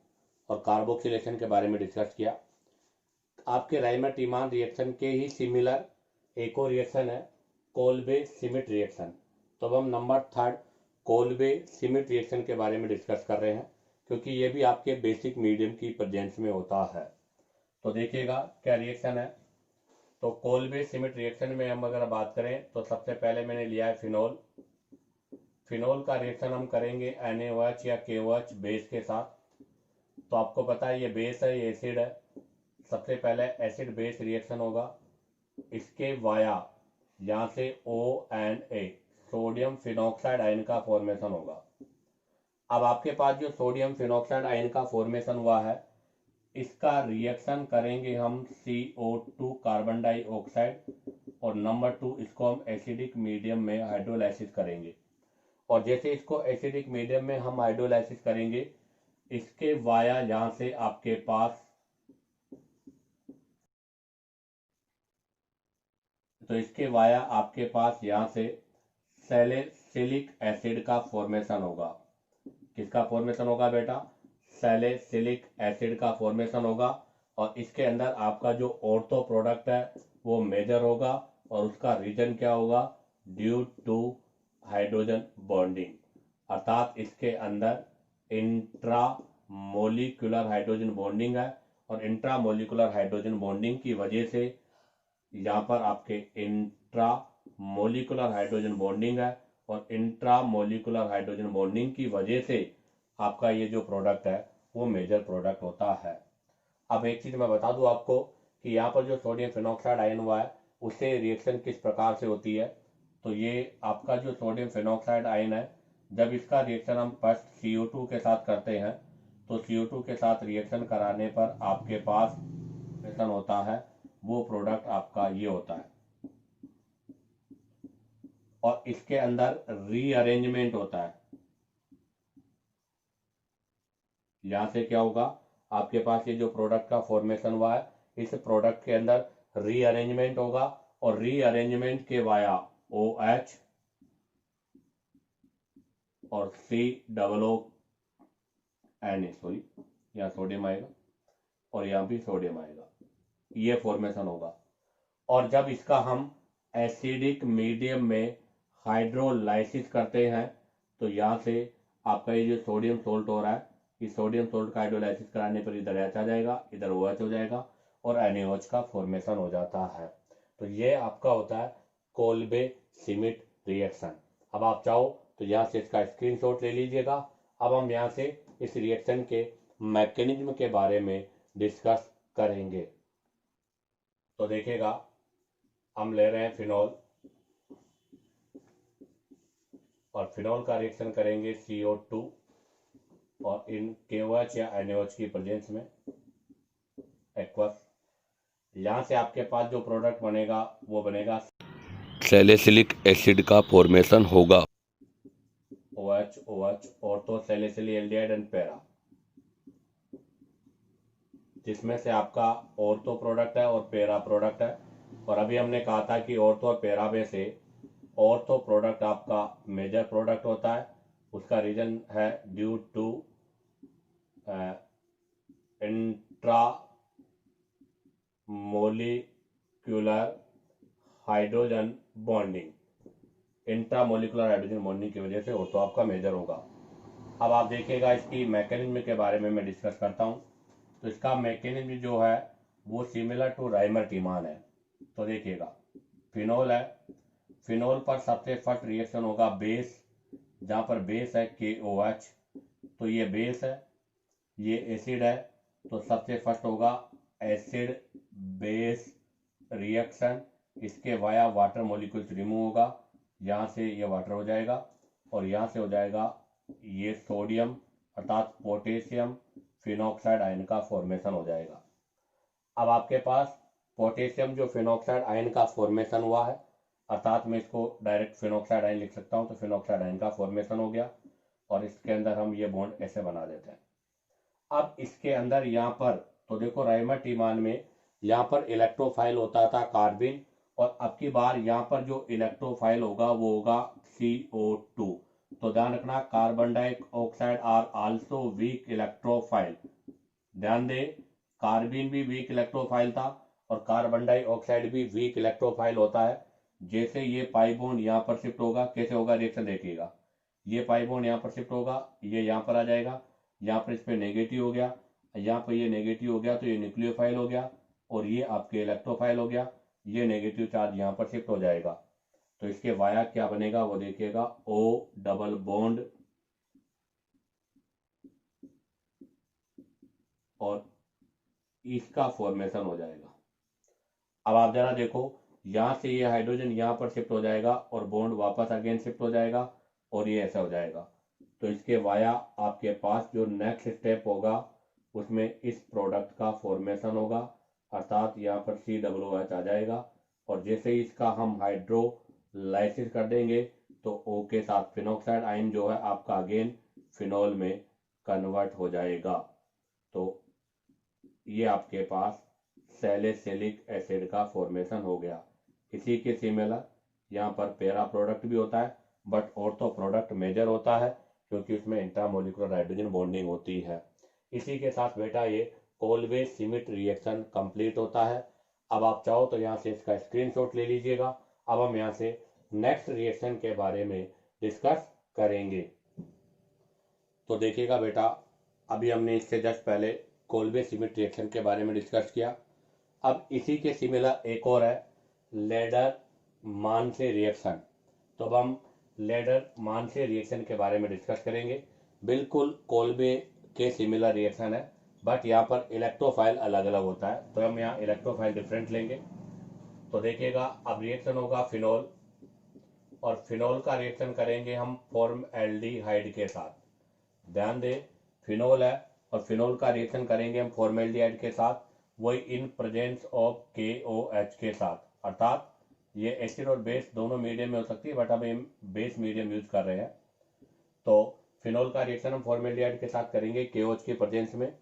और कार्बोक्सिलेशन के बारे में डिस्कस किया। आपके राइमर-टीमा रिएक्शन के ही सिमिलर एक और रिएक्शन है कोल्बे सिमिट रिएक्शन। तो अब हम नंबर 3 कोल्बे सिमिट रिएक्शन के बारे में डिस्कस कर रहे हैं, क्योंकि ये भी आपके बेसिक मीडियम की प्रेजेंस में होता है। तो देखिएगा क्या रिएक्शन है। तो कोल्बे सिमिट रिएक्शन में हम अगर बात करें तो सबसे पहले मैंने लिया है फिनोल। फिनोल का रिएक्शन हम करेंगे NaOH या KOH बेस के साथ। तो आपको पता है ये बेस है, ये एसिड है। सबसे पहले एसिड बेस रिएक्शन होगा, इसके वाया यहाँ से ONA सोडियम फिनॉक्साइड आयन का फॉर्मेशन होगा। अब आपके पास जो सोडियम फिनॉक्साइड आयन का फॉर्मेशन हुआ है, इसका रिएक्शन करेंगे हम CO2 कार्बन डाइऑक्साइड, और नंबर 2 इसको हम एसिडिक मीडियम में हाइड्रोलाइसिस करेंगे। और जैसे इसको एसिडिक मीडियम में हम हाइड्रोलाइसिस करेंगे, इसके वाया यहाँ से आपके पास, तो इसके वाया आपके पास यहाँ से सैलिसिलिक एसिड का फॉर्मेशन होगा। किसका फॉर्मेशन होगा बेटा? सैलिसिलिक एसिड का फॉर्मेशन होगा। और इसके अंदर आपका जो ऑर्थो प्रोडक्ट है वो मेजर होगा, और उसका रीजन क्या होगा? ड्यू टू हाइड्रोजन बॉन्डिंग, अर्थात इसके अंदर इंट्रा मोलिकुलर हाइड्रोजन बॉन्डिंग है, और इंट्रा मोलिकुलर हाइड्रोजन बॉन्डिंग की वजह से यहाँ पर आपके इंट्रा मोलिकुलर हाइड्रोजन बॉन्डिंग है और इंट्रा मोलिकुलर हाइड्रोजन बॉन्डिंग की वजह से आपका ये जो प्रोडक्ट है वो मेजर प्रोडक्ट होता है। अब एक चीज मैं बता दूं आपको कि यहाँ पर जो सोडियम फिनॉक्साइड आयन हुआ है उससे रिएक्शन किस प्रकार से होती है। तो ये आपका जो सोडियम फिनॉक्साइड आयन है, जब इसका रिएक्शन हम फर्स्ट CO2 के साथ करते हैं तो CO2 के साथ रिएक्शन कराने पर आपके पास रिएक्शन होता है, वो प्रोडक्ट आपका ये होता है। और इसके अंदर रीअरेंजमेंट होता है। यहाँ से क्या होगा, आपके पास ये जो प्रोडक्ट का फॉर्मेशन हुआ है इस प्रोडक्ट के अंदर रीअरेंजमेंट होगा और रीअरेंजमेंट के वाया OH और COO सॉरी, यहाँ सोडियम आएगा और यहाँ भी सोडियम आएगा, ये फॉर्मेशन होगा। और जब इसका हम एसिडिक मीडियम में हाइड्रोलाइसिस करते हैं तो यहाँ से आपका ये जो सोडियम सोल्ट हो रहा है, इस सोडियम सोल्ट का हाइड्रोलाइसिस कराने पर इधर H आ जाएगा, इधर OH हो जाएगा और NaOH का फॉर्मेशन हो जाता है। तो ये आपका होता है कोल्बे सिमिट रिएक्शन। अब आप चाहो तो यहाँ से इसका स्क्रीनशॉट ले लीजिएगा। अब हम यहाँ से इस रिएक्शन के मैकेनिज्म के बारे में डिस्कस करेंगे। तो देखिएगा, हम ले रहे हैं फिनॉल और फिनॉल का रिएक्शन करेंगे CO2 और इन KOH या NaOH की प्रेजेंस में एक्वस। यहाँ से आपके पास जो प्रोडक्ट बनेगा वो बनेगा
सैलिसिलिक एसिड का फॉर्मेशन होगा।
OH OH ortho salicylic aldehyde and para, जिसमें से आपका ऑर्थो प्रोडक्ट है और पैरा प्रोडक्ट है। और अभी हमने कहा था कि ऑर्थो और पैरा में से ऑर्थो प्रोडक्ट आपका मेजर प्रोडक्ट होता है। उसका रीजन है due to intra molecular hydrogen bonding, intramolecular hydrogen bonding की वजह से ऑर्थो आपका मेजर होगा। अब आप देखिएगा, इसकी मैकेनिज्म के बारे में मैं डिस्कस करता हूँ। तो इसका मैकेनिज्म जो है वो सिमिलर टू राइमर टीमान है। तो देखिएगा, फिनोल है, फिनोल पर सबसे फर्स्ट रिएक्शन होगा बेस, जहाँ पर बेस है KOH। तो ये बेस है, ये एसिड है, तो सबसे फर्स्ट होगा एसिड बेस रिएक्शन। इसके वाया वाटर मॉलिक्यूल्स रिमूव होगा, यहाँ से ये वाटर हो जाएगा और यहाँ से हो जाएगा ये सोडियम अर्थात पोटेशियम फिनॉक्साइड आयन का फॉर्मेशन हो जाएगा। अब आपके पास पोटेशियम जो फिनॉक्साइड आयन का फॉर्मेशन हुआ है, अर्थात मैं इसको डायरेक्ट फिनॉक्साइड आयन लिख सकता हूँ, तो फिनॉक्साइड आयन का फॉर्मेशन हो गया और इसके अंदर हम ये बॉन्ड ऐसे बना देते हैं। अब इसके अंदर यहाँ पर तो देखो, राइमर टीमान में यहाँ पर इलेक्ट्रोफाइल होता था कार्बिन, और अब की बार यहाँ पर जो इलेक्ट्रोफाइल होगा वो होगा CO2। तो ध्यान रखना, carbon dioxide are also weak electrophile. ध्यान दे, कार्बिन भी वीक इलेक्ट्रोफाइल था और कार्बन डाइऑक्साइड भी वीक इलेक्ट्रोफाइल होता है। जैसे ये पाई बॉन्ड यहाँ पर शिफ्ट होगा, कैसे होगा रिएक्शन देखिएगा, ये पाई बॉन्ड यहाँ पर शिफ्ट होगा, ये यहाँ पर आ जाएगा, यहाँ पर इस पे नेगेटिव हो गया, यहाँ पर ये नेगेटिव हो गया तो ये न्यूक्लियोफाइल हो गया और ये आपके इलेक्ट्रोफाइल हो गया। ये नेगेटिव चार्ज यहाँ पर शिफ्ट हो जाएगा, तो इसके वाया क्या बनेगा वो देखिएगा, O डबल बॉन्ड और इसका फॉर्मेशन हो जाएगा। अब आप जरा देखो, यहाँ से ये हाइड्रोजन यहाँ पर शिफ्ट हो जाएगा और बॉन्ड वापस अगेन शिफ्ट हो जाएगा और ये ऐसा हो जाएगा। तो इसके वाया आपके पास जो नेक्स्ट स्टेप होगा उसमें इस प्रोडक्ट का फॉर्मेशन होगा, अर्थात यहाँ पर COOH आ जाएगा और जैसे ही इसका हम हाइड्रोलाइसिस कर देंगे तो O के साथ फिनॉक्साइड आयन जो है आपका अगेन फिनॉल में कन्वर्ट हो जाएगा। तो ये आपके पास सैलिसिलिक एसिड का फॉर्मेशन हो गया। इसी के सिमिलर यहाँ पर पैरा प्रोडक्ट भी होता है, बट ऑर्थो प्रोडक्ट मेजर होता है क्योंकि उसमें इंट्रामोलिकुलर हाइड्रोजन बॉन्डिंग होती है। इसी के साथ बेटा ये कोल्बे सिमिट रिएक्शन कंप्लीट होता है। अब आप चाहो तो यहाँ से इसका स्क्रीनशॉट ले लीजिएगा। अब हम यहाँ से नेक्स्ट रिएक्शन के बारे में डिस्कस करेंगे। तो देखिएगा बेटा, अभी हमने इससे जस्ट पहले कोल्बे सिमिट रिएक्शन के बारे में डिस्कस किया। अब इसी के सिमिलर एक और है लेडर मानसे रिएक्शन। तो अब हम लेडर मानसे रिएक्शन के बारे में डिस्कस करेंगे। बिल्कुल कोल्बे के सिमिलर रिएक्शन है, बट यहाँ पर इलेक्ट्रोफाइल अलग अलग होता है, तो हम यहाँ इलेक्ट्रोफाइल डिफरेंट लेंगे। तो देखिएगा, अब रिएक्शन होगा फिनोल, और फिनोल का रिएक्शन करेंगे हम फॉर्म एल्डिहाइड के साथ। ध्यान दें, फिनोल है और फिनोल का रिएक्शन करेंगे हम फॉर्मेल्डिहाइड के साथ, वही इन प्रेजेंस ऑफ KOH के साथ। अर्थात ये एसिड और बेस दोनों मीडियम में हो सकती है, बट अब हम बेस मीडियम यूज कर रहे हैं। तो फिनोल का रिएक्शन हम फॉर्मेल्डिहाइड के साथ करेंगे KOH के प्रेजेंस में।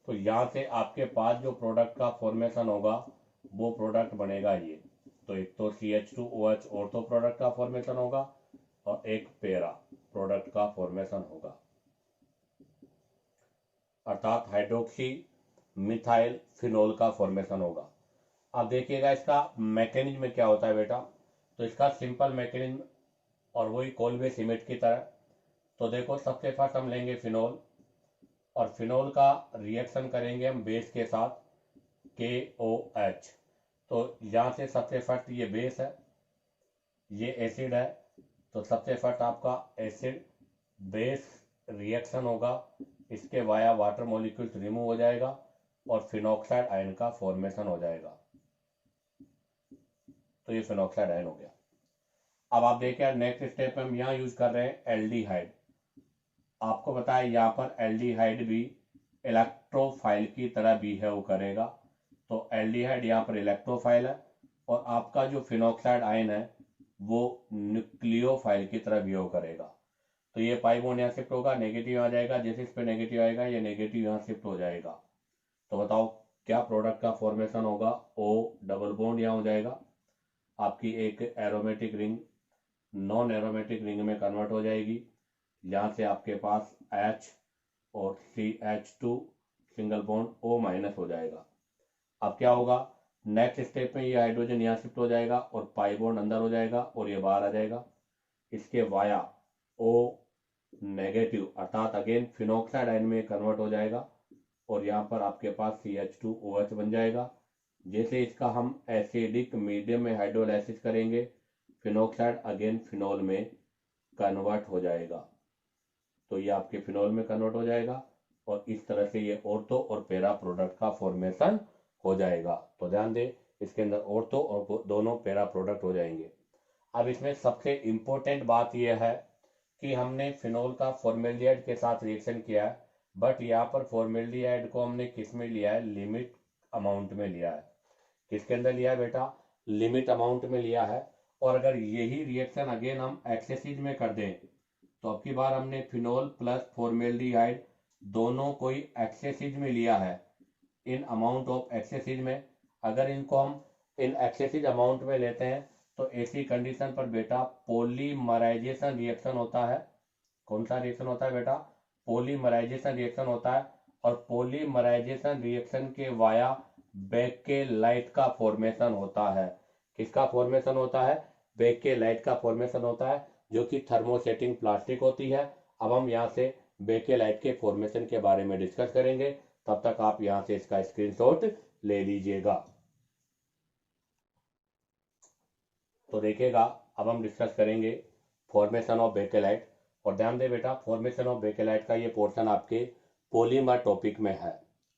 तो यहाँ से आपके पास जो प्रोडक्ट का फॉर्मेशन होगा वो प्रोडक्ट बनेगा ये। तो एक तो CH2OH ऑर्थो प्रोडक्ट का फॉर्मेशन होगा, और एक पैरा प्रोडक्ट का फॉर्मेशन होगा, अर्थात हाइड्रोक्सी मिथाइल फिनोल का फॉर्मेशन होगा। अब देखिएगा इसका मैकेनिज्म क्या होता है बेटा। तो इसका सिंपल मैकेनिज्म, और वही कोल्बे सीमेंट की तरह। तो देखो, सबसे फर्स्ट हम लेंगे फिनोल, और फिनोल का रिएक्शन करेंगे हम बेस के साथ KOH। तो यहाँ से सबसे फर्स्ट ये बेस है, ये एसिड है, तो सबसे फर्स्ट आपका एसिड बेस रिएक्शन होगा, इसके वाया वाटर मॉलिक्यूल्स रिमूव हो जाएगा और फिनॉक्साइड आयन का फॉर्मेशन हो जाएगा। तो ये फिनॉक्साइड आयन हो गया। अब आप देखिए नेक्स्ट स्टेप हम यहाँ यूज कर रहे हैं एल्डिहाइड। आपको बताया यहाँ पर एल्डिहाइड भी इलेक्ट्रोफाइल की तरह बिहेव करेगा। तो एल्डिहाइड यहाँ पर इलेक्ट्रोफाइल है, और आपका जो फिनॉक्साइड आयन है वो न्यूक्लियोफाइल की तरह बिहेव करेगा। तो ये पाई बॉन्ड यहाँ शिफ्ट होगा, नेगेटिव आ जाएगा, जैसे इस पे नेगेटिव आएगा ये नेगेटिव यहाँ शिफ्ट हो जाएगा। तो बताओ क्या प्रोडक्ट का फॉर्मेशन होगा। O डबल बॉन्ड यहाँ हो जाएगा, आपकी एक aromatic ring non aromatic ring में कन्वर्ट हो जाएगी। यहाँ से आपके पास H और CH2 single bond O minus हो जाएगा। अब क्या होगा, नेक्स्ट स्टेप में ये हाइड्रोजन यहाँ शिफ्ट हो जाएगा और पाई बॉन्ड अंदर हो जाएगा और ये बाहर आ जाएगा। इसके वाया O नेगेटिव अर्थात अगेन फिनॉक्साइड आयन में कन्वर्ट हो जाएगा, और यहाँ पर आपके पास CH2OH बन जाएगा। जैसे इसका हम एसिडिक मीडियम में हाइड्रोलाइसिस करेंगे, फिनॉक्साइड अगेन फिनोल में कन्वर्ट हो जाएगा। तो ये आपके फिनोल में कन्वर्ट हो जाएगा, और इस तरह से ये ऑर्थो और पैरा प्रोडक्ट का फॉर्मेशन हो जाएगा। तो ध्यान दें, इसके अंदर ऑर्थो और दोनों पैरा प्रोडक्ट हो जाएंगे। अब इसमें सबसे इंपॉर्टेंट बात यह है कि हमने फिनोल का फॉर्मेल्डिहाइड के साथ रिएक्शन किया है, बट यहाँ पर फॉर्मेल्डिहाइड को हमने किस में लिया है, लिमिट अमाउंट में लिया है। किसके अंदर लिया है बेटा, लिमिट अमाउंट में लिया है। और अगर यही रिएक्शन अगेन हम एक्सेसिज में कर दें, तो अब की बार हमने फिनोल प्लस फॉर्मेल्डिहाइड दोनों को ही एक्सेसिज में लिया है, इन अमाउंट ऑफ एक्सेसिज में। अगर इनको हम इन एक्सेसिज अमाउंट में लेते हैं तो ऐसी कंडीशन पर बेटा पॉलीमराइजेशन रिएक्शन होता है। कौन सा रिएक्शन होता है बेटा, पॉलीमराइजेशन रिएक्शन होता है। और पॉलीमराइजेशन रिएक्शन के वाया बेकेलाइट का फॉर्मेशन होता है। किसका फॉर्मेशन होता है, बेकेलाइट का फॉर्मेशन होता है, जो कि थर्मोसेटिंग प्लास्टिक होती है। अब हम यहाँ से बेकेलाइट के फॉर्मेशन के बारे में डिस्कस करेंगे, तब तक आप यहाँ से इसका स्क्रीनशॉट ले लीजिएगा। तो देखिएगा, अब हम डिस्कस करेंगे फॉर्मेशन ऑफ बेकेलाइट। और ध्यान दे बेटा, फॉर्मेशन ऑफ बेकेलाइट का ये पोर्शन आपके पॉलीमर टॉपिक में है,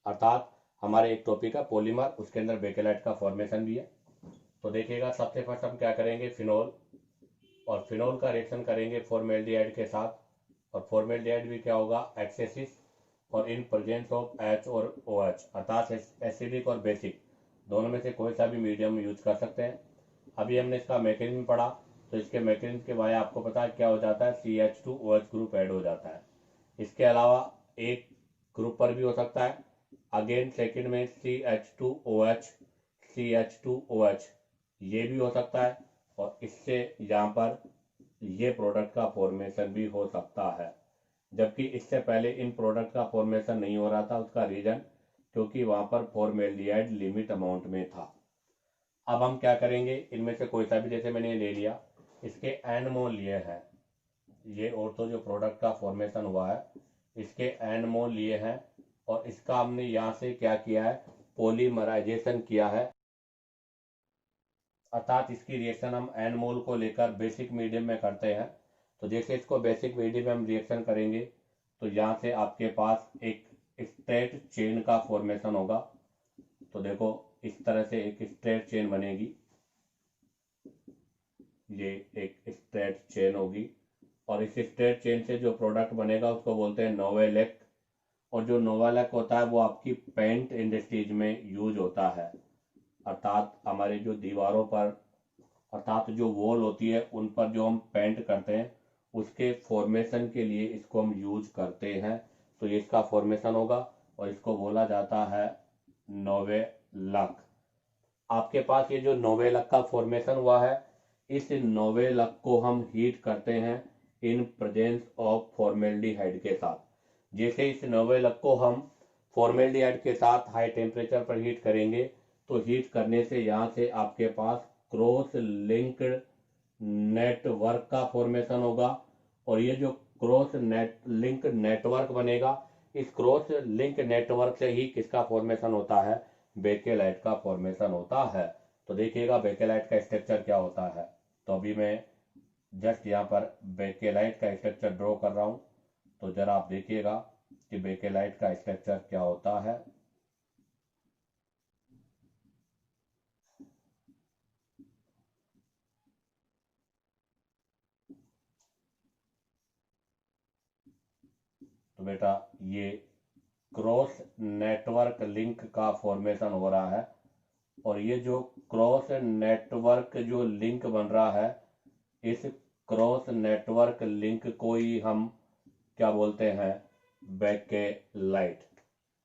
अर्थात हमारे एक टॉपिक है पॉलीमर, उसके अंदर बेकेलाइट का फॉर्मेशन भी है। तो देखिएगा, सबसे फर्स्ट हम क्या करेंगे, फिनोल, और फिनोल का रिएक्शन करेंगे फॉर्मेल्डिहाइड के साथ। और फॉर्मेल्डिहाइड भी क्या होगा, एक्सेसिस, और इन प्रेजेंस ऑफ H और OH, अर्थात एसिडिक और बेसिक दोनों में से कोई सा भी मीडियम यूज कर सकते हैं। अभी हमने इसका मैकेनिज्म पढ़ा, तो इसके मैकेनिज्म के बारे में आपको पता है क्या हो जाता है, CH2OH ग्रुप ऐड हो जाता है। इसके अलावा एक ग्रुप पर भी हो सकता है, अगेन सेकंड में CH2OH ये भी हो सकता है, और इससे यहाँ पर ये प्रोडक्ट का फॉर्मेशन भी हो सकता है। जबकि इससे पहले इन प्रोडक्ट का फॉर्मेशन नहीं हो रहा था, उसका रीजन क्योंकि वहां पर फॉर्मेल्डिहाइड लिमिट अमाउंट में था। अब हम क्या करेंगे, इनमें से कोई सा भी, जैसे मैंने ले लिया, इसके एन मोल लिए हैं, ये ऑर्थो जो प्रोडक्ट का फॉर्मेशन हुआ है इसके एन मोल लिए हैं, और इसका हमने यहाँ से क्या किया है, पॉलीमराइजेशन किया है। अर्थात इसकी रिएक्शन हम एन मोल को लेकर बेसिक मीडियम में करते हैं। तो जैसे इसको बेसिक मीडियम में हम रिएक्शन करेंगे तो यहाँ से आपके पास एक स्ट्रेट चेन का फॉर्मेशन होगा। तो देखो इस तरह से एक स्ट्रेट चेन बनेगी, ये एक स्ट्रेट चेन होगी और इस स्ट्रेट चेन से जो प्रोडक्ट बनेगा उसको बोलते हैं नोवेलेक। और जो नोवेलेक होता है वो आपकी पेंट इंडस्ट्रीज में यूज होता है, अर्थात हमारे जो दीवारों पर अर्थात जो वॉल होती है उन पर जो हम पेंट करते हैं उसके फॉर्मेशन के लिए इसको हम यूज करते हैं। तो ये इसका फॉर्मेशन होगा और इसको बोला जाता है नोवेलक। आपके पास ये जो नोवेलक का फॉर्मेशन हुआ है, इस नोवेलक को हम हीट करते हैं इन प्रेजेंस ऑफ फॉर्मेल्डिहाइड के साथ। जैसे इस नोवेलक को हम फॉर्मेल्डिहाइड के साथ हाई टेम्परेचर पर हीट करेंगे तो हीट करने से यहाँ से आपके पास क्रॉस लिंक्ड नेटवर्क का फॉर्मेशन होगा। और ये जो क्रॉस लिंक नेटवर्क बनेगा, इस क्रॉस लिंक नेटवर्क से ही किसका फॉर्मेशन होता है, बेकेलाइट का फॉर्मेशन होता है। तो देखिएगा बेकेलाइट का स्ट्रक्चर क्या होता है। तो अभी मैं जस्ट यहाँ पर बेकेलाइट का स्ट्रक्चर ड्रॉ कर रहा हूँ, तो जरा आप देखिएगा कि बेकेलाइट का स्ट्रक्चर क्या होता है। तो बेटा ये क्रॉस नेटवर्क लिंक का फॉर्मेशन हो रहा है और ये जो क्रॉस नेटवर्क जो लिंक बन रहा है, इस क्रॉस नेटवर्क लिंक को ही हम क्या बोलते हैं, बेकेलाइट।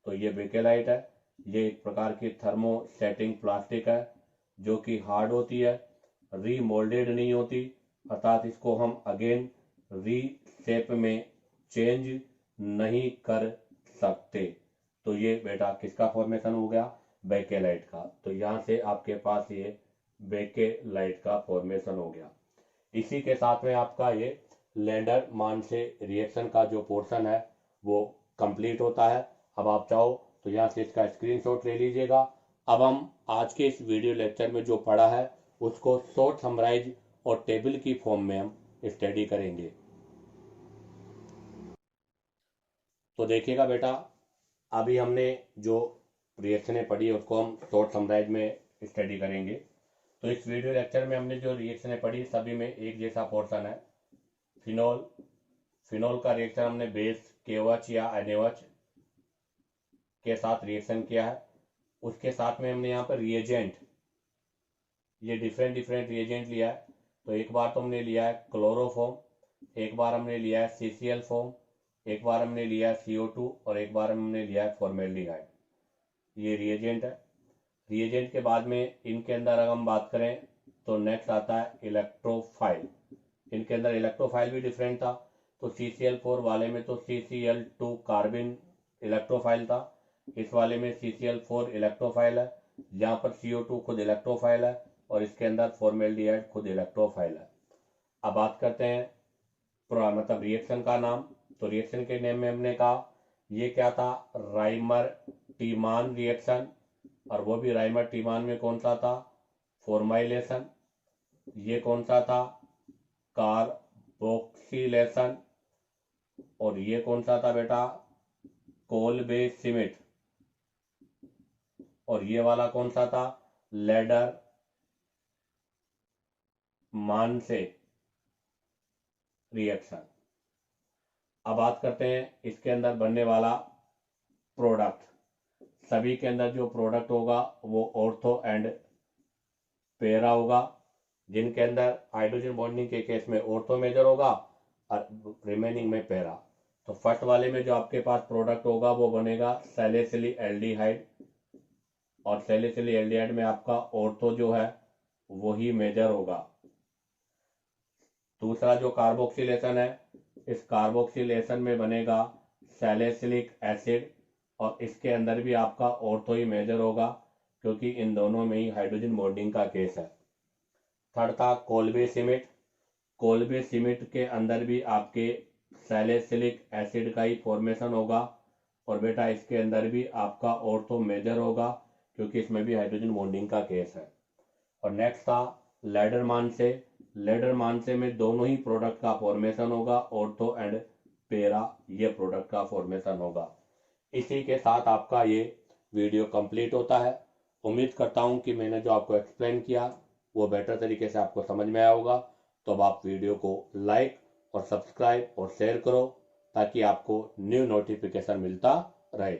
तो ये बेकेलाइट है, ये एक प्रकार की थर्मोसेटिंग प्लास्टिक है जो कि हार्ड होती है, रीमोल्डेड नहीं होती, अर्थात इसको हम अगेन री शेप में चेंज नहीं कर सकते। तो ये बेटा किसका फॉर्मेशन हो गया, बेकेलाइट का। तो यहाँ से आपके पास ये बेकेलाइट का फॉर्मेशन हो गया। इसी के साथ में आपका ये लैंडर मान से रिएक्शन का जो पोर्शन है वो कंप्लीट होता है। अब आप चाहो तो यहाँ से इसका स्क्रीनशॉट ले लीजिएगा। अब हम आज के इस वीडियो लेक्चर में जो पढ़ा है उसको शॉर्ट समराइज और टेबल की फॉर्म में हम स्टडी करेंगे। तो देखिएगा बेटा, अभी हमने जो रिएक्शनें पढ़ी है उसको हम शॉर्ट समराइज में स्टडी करेंगे। तो इस वीडियो लेक्चर में हमने जो रिएक्शनें पढ़ी सभी में एक जैसा पोर्शन है। फिनोल का रिएक्शन हमने बेस KOH या NaOH के साथ रिएक्शन किया है। उसके साथ में हमने यहाँ पर रिएजेंट, ये डिफरेंट रिएजेंट लिया है। तो एक बार तो हमने लिया है क्लोरोफॉर्म, एक बार हमने लिया है CCl फॉर्म, एक बार हमने लिया है CO2 और एक बार हमने लिया है फॉर्मेल्डिहाइड। ये रिएजेंट है। रिएजेंट के बाद में इनके अंदर अगर हम बात करें तो नेक्स्ट आता है इलेक्ट्रोफाइल। इनके अंदर इलेक्ट्रोफाइल भी डिफरेंट था। तो CCl4 वाले में तो CCl2 कार्बन इलेक्ट्रोफाइल था, इस वाले में CCl4 इलेक्ट्रोफाइल है, जहाँ पर CO2 खुद इलेक्ट्रोफाइल है और इसके अंदर फॉर्मेल्डिहाइड खुद इलेक्ट्रोफाइल है। अब बात करते हैं मतलब रिएक्शन का नाम। तो रिएक्शन के नेम में हमने कहा ये क्या था, राइमर टीमान रिएक्शन, और वो भी राइमर टीमान में कौन सा था, फॉर्माइलेशन। ये कौन सा था, कार्बोक्सिलेशन। और ये कौन सा था बेटा, कोलबे सिमिट। और ये वाला कौन सा था, लेडर मानसे रिएक्शन। अब बात करते हैं इसके अंदर बनने वाला प्रोडक्ट। सभी के अंदर जो प्रोडक्ट होगा वो ऑर्थो एंड पेरा होगा, जिनके अंदर हाइड्रोजन बॉन्डिंग के केस में ऑर्थो मेजर होगा और रिमेनिंग में पेरा। तो फर्स्ट वाले में जो आपके पास प्रोडक्ट होगा वो बनेगा सैलिसिलिक एल्डिहाइड, और सैलिसिलिक एल्डिहाइड में आपका ऑर्थो जो है वही मेजर होगा। दूसरा जो कार्बोक्सिलेशन है, इस कार्बोक्सिलेशन में बनेगा सैलिसिलिक एसिड, और इसके अंदर भी आपका ऑर्थो ही मेजर होगा क्योंकि इन दोनों में ही हाइड्रोजन बॉन्डिंग का केस है। थर्ड था कोलबे सिमिट। कोलबे सिमिट के अंदर भी आपके सैलिसिलिक एसिड का ही फॉर्मेशन होगा, और बेटा इसके अंदर भी आपका ऑर्थो मेजर होगा क्योंकि इसमें भी हाइड्रोजन बॉन्डिंग का केस है। और नेक्स्ट था लेडरमान से। लेडरमान से में दोनों ही प्रोडक्ट का फॉर्मेशन होगा, ऑर्थो एंड पेरा ये प्रोडक्ट का फॉर्मेशन होगा। इसी के साथ आपका ये वीडियो कंप्लीट होता है। उम्मीद करता हूँ कि मैंने जो आपको एक्सप्लेन किया वो बेटर तरीके से आपको समझ में आया होगा। तो अब आप वीडियो को लाइक और सब्सक्राइब और शेयर करो ताकि आपको न्यू नोटिफिकेशन मिलता रहे।